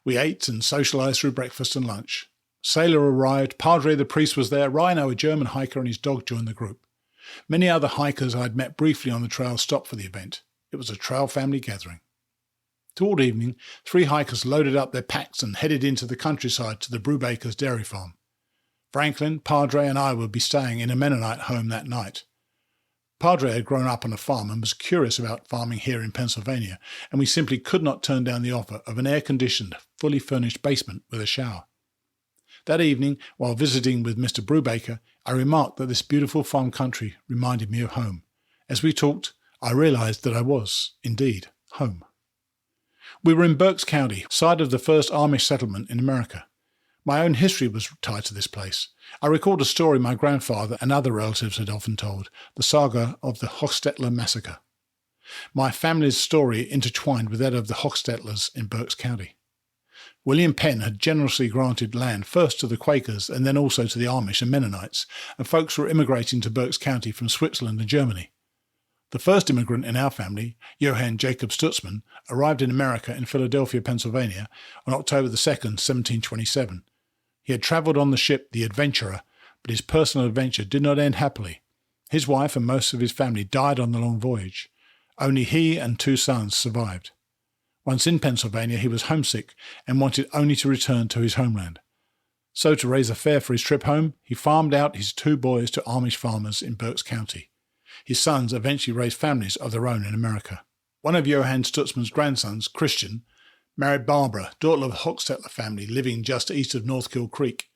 Speaker 1: We ate and socialised through breakfast and lunch. Sailor arrived, Padre the priest was there, Rhino, a German hiker, and his dog joined the group. Many other hikers I'd met briefly on the trail stopped for the event. It was a trail family gathering. Toward evening, 3 hikers loaded up their packs and headed into the countryside to the Brubaker's dairy farm. Franklin, Padre and I would be staying in a Mennonite home that night. Padre had grown up on a farm and was curious about farming here in Pennsylvania, and we simply could not turn down the offer of an air-conditioned, fully furnished basement with a shower. That evening, while visiting with Mr. Brubaker, I remarked that this beautiful farm country reminded me of home. As we talked, I realized that I was, indeed, home. We were in Berks County, site of the first Amish settlement in America. My own history was tied to this place. I recalled a story my grandfather and other relatives had often told, the saga of the Hostetler massacre. My family's story intertwined with that of the Hochstetlers in Berks County. William Penn had generously granted land first to the Quakers and then also to the Amish and Mennonites, and folks were immigrating to Berks County from Switzerland and Germany. The first immigrant in our family, Johann Jacob Stutzman, arrived in America in Philadelphia, Pennsylvania on October 2, 1727. He had travelled on the ship the Adventurer, but his personal adventure did not end happily. His wife and most of his family died on the long voyage. Only he and 2 sons survived. Once in Pennsylvania, he was homesick and wanted only to return to his homeland. So to raise a fare for his trip home, he farmed out his 2 boys to Amish farmers in Berks County. His sons eventually raised families of their own in America. One of Johann Stutzman's grandsons, Christian, married Barbara, daughter of a Hochstetler family living just east of North Kill Creek.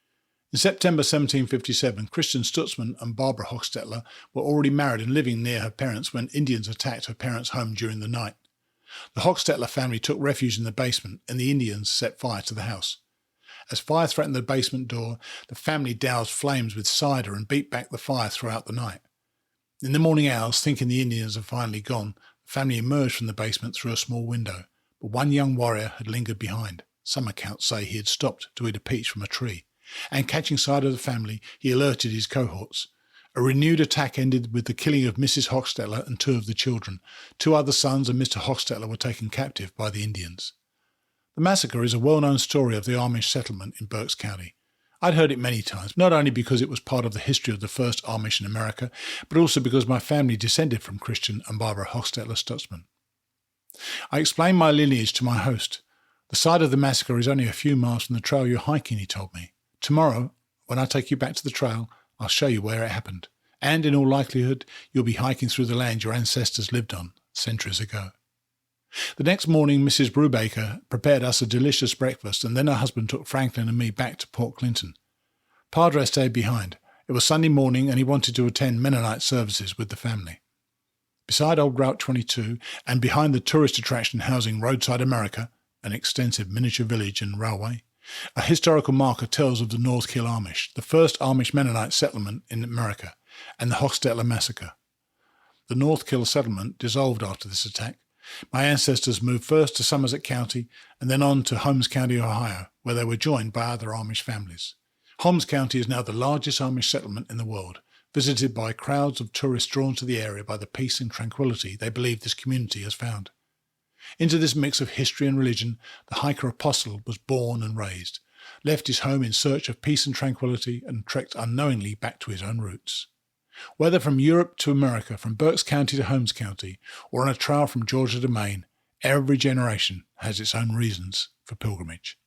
Speaker 1: In September 1757, Christian Stutzman and Barbara Hochstetler were already married and living near her parents when Indians attacked her parents' home during the night. The Hochstetler family took refuge in the basement and the Indians set fire to the house. As fire threatened the basement door, the family doused flames with cider and beat back the fire throughout the night. In the morning hours, thinking the Indians had finally gone, the family emerged from the basement through a small window, but one young warrior had lingered behind. Some accounts say he had stopped to eat a peach from a tree, and catching sight of the family, he alerted his cohorts. A renewed attack ended with the killing of Mrs. Hochstetler and 2 of the children. 2 other sons and Mr. Hochstetler were taken captive by the Indians. The massacre is a well-known story of the Amish settlement in Berks County. I'd heard it many times, not only because it was part of the history of the first Amish in America, but also because my family descended from Christian and Barbara Hochstetler Stutzman. I explained my lineage to my host. The site of the massacre is only a few miles from the trail you're hiking, he told me. Tomorrow, when I take you back to the trail, I'll show you where it happened. And in all likelihood, you'll be hiking through the land your ancestors lived on centuries ago. The next morning, Mrs. Brubaker prepared us a delicious breakfast, and then her husband took Franklin and me back to Port Clinton. Padre stayed behind. It was Sunday morning, and he wanted to attend Mennonite services with the family. Beside Old Route 22, and behind the tourist attraction housing Roadside America, an extensive miniature village and railway, a historical marker tells of the North Kill Amish, the first Amish Mennonite settlement in America, and the Hochstetler massacre. The North Kill settlement dissolved after this attack. My ancestors moved first to Somerset County and then on to Holmes County, Ohio, where they were joined by other Amish families. Holmes County is now the largest Amish settlement in the world, visited by crowds of tourists drawn to the area by the peace and tranquility they believe this community has found. Into this mix of history and religion, the hiker apostle was born and raised, left his home in search of peace and tranquility, and trekked unknowingly back to his own roots. Whether from Europe to America, from Berks County to Holmes County, or on a trail from Georgia to Maine, every generation has its own reasons for pilgrimage.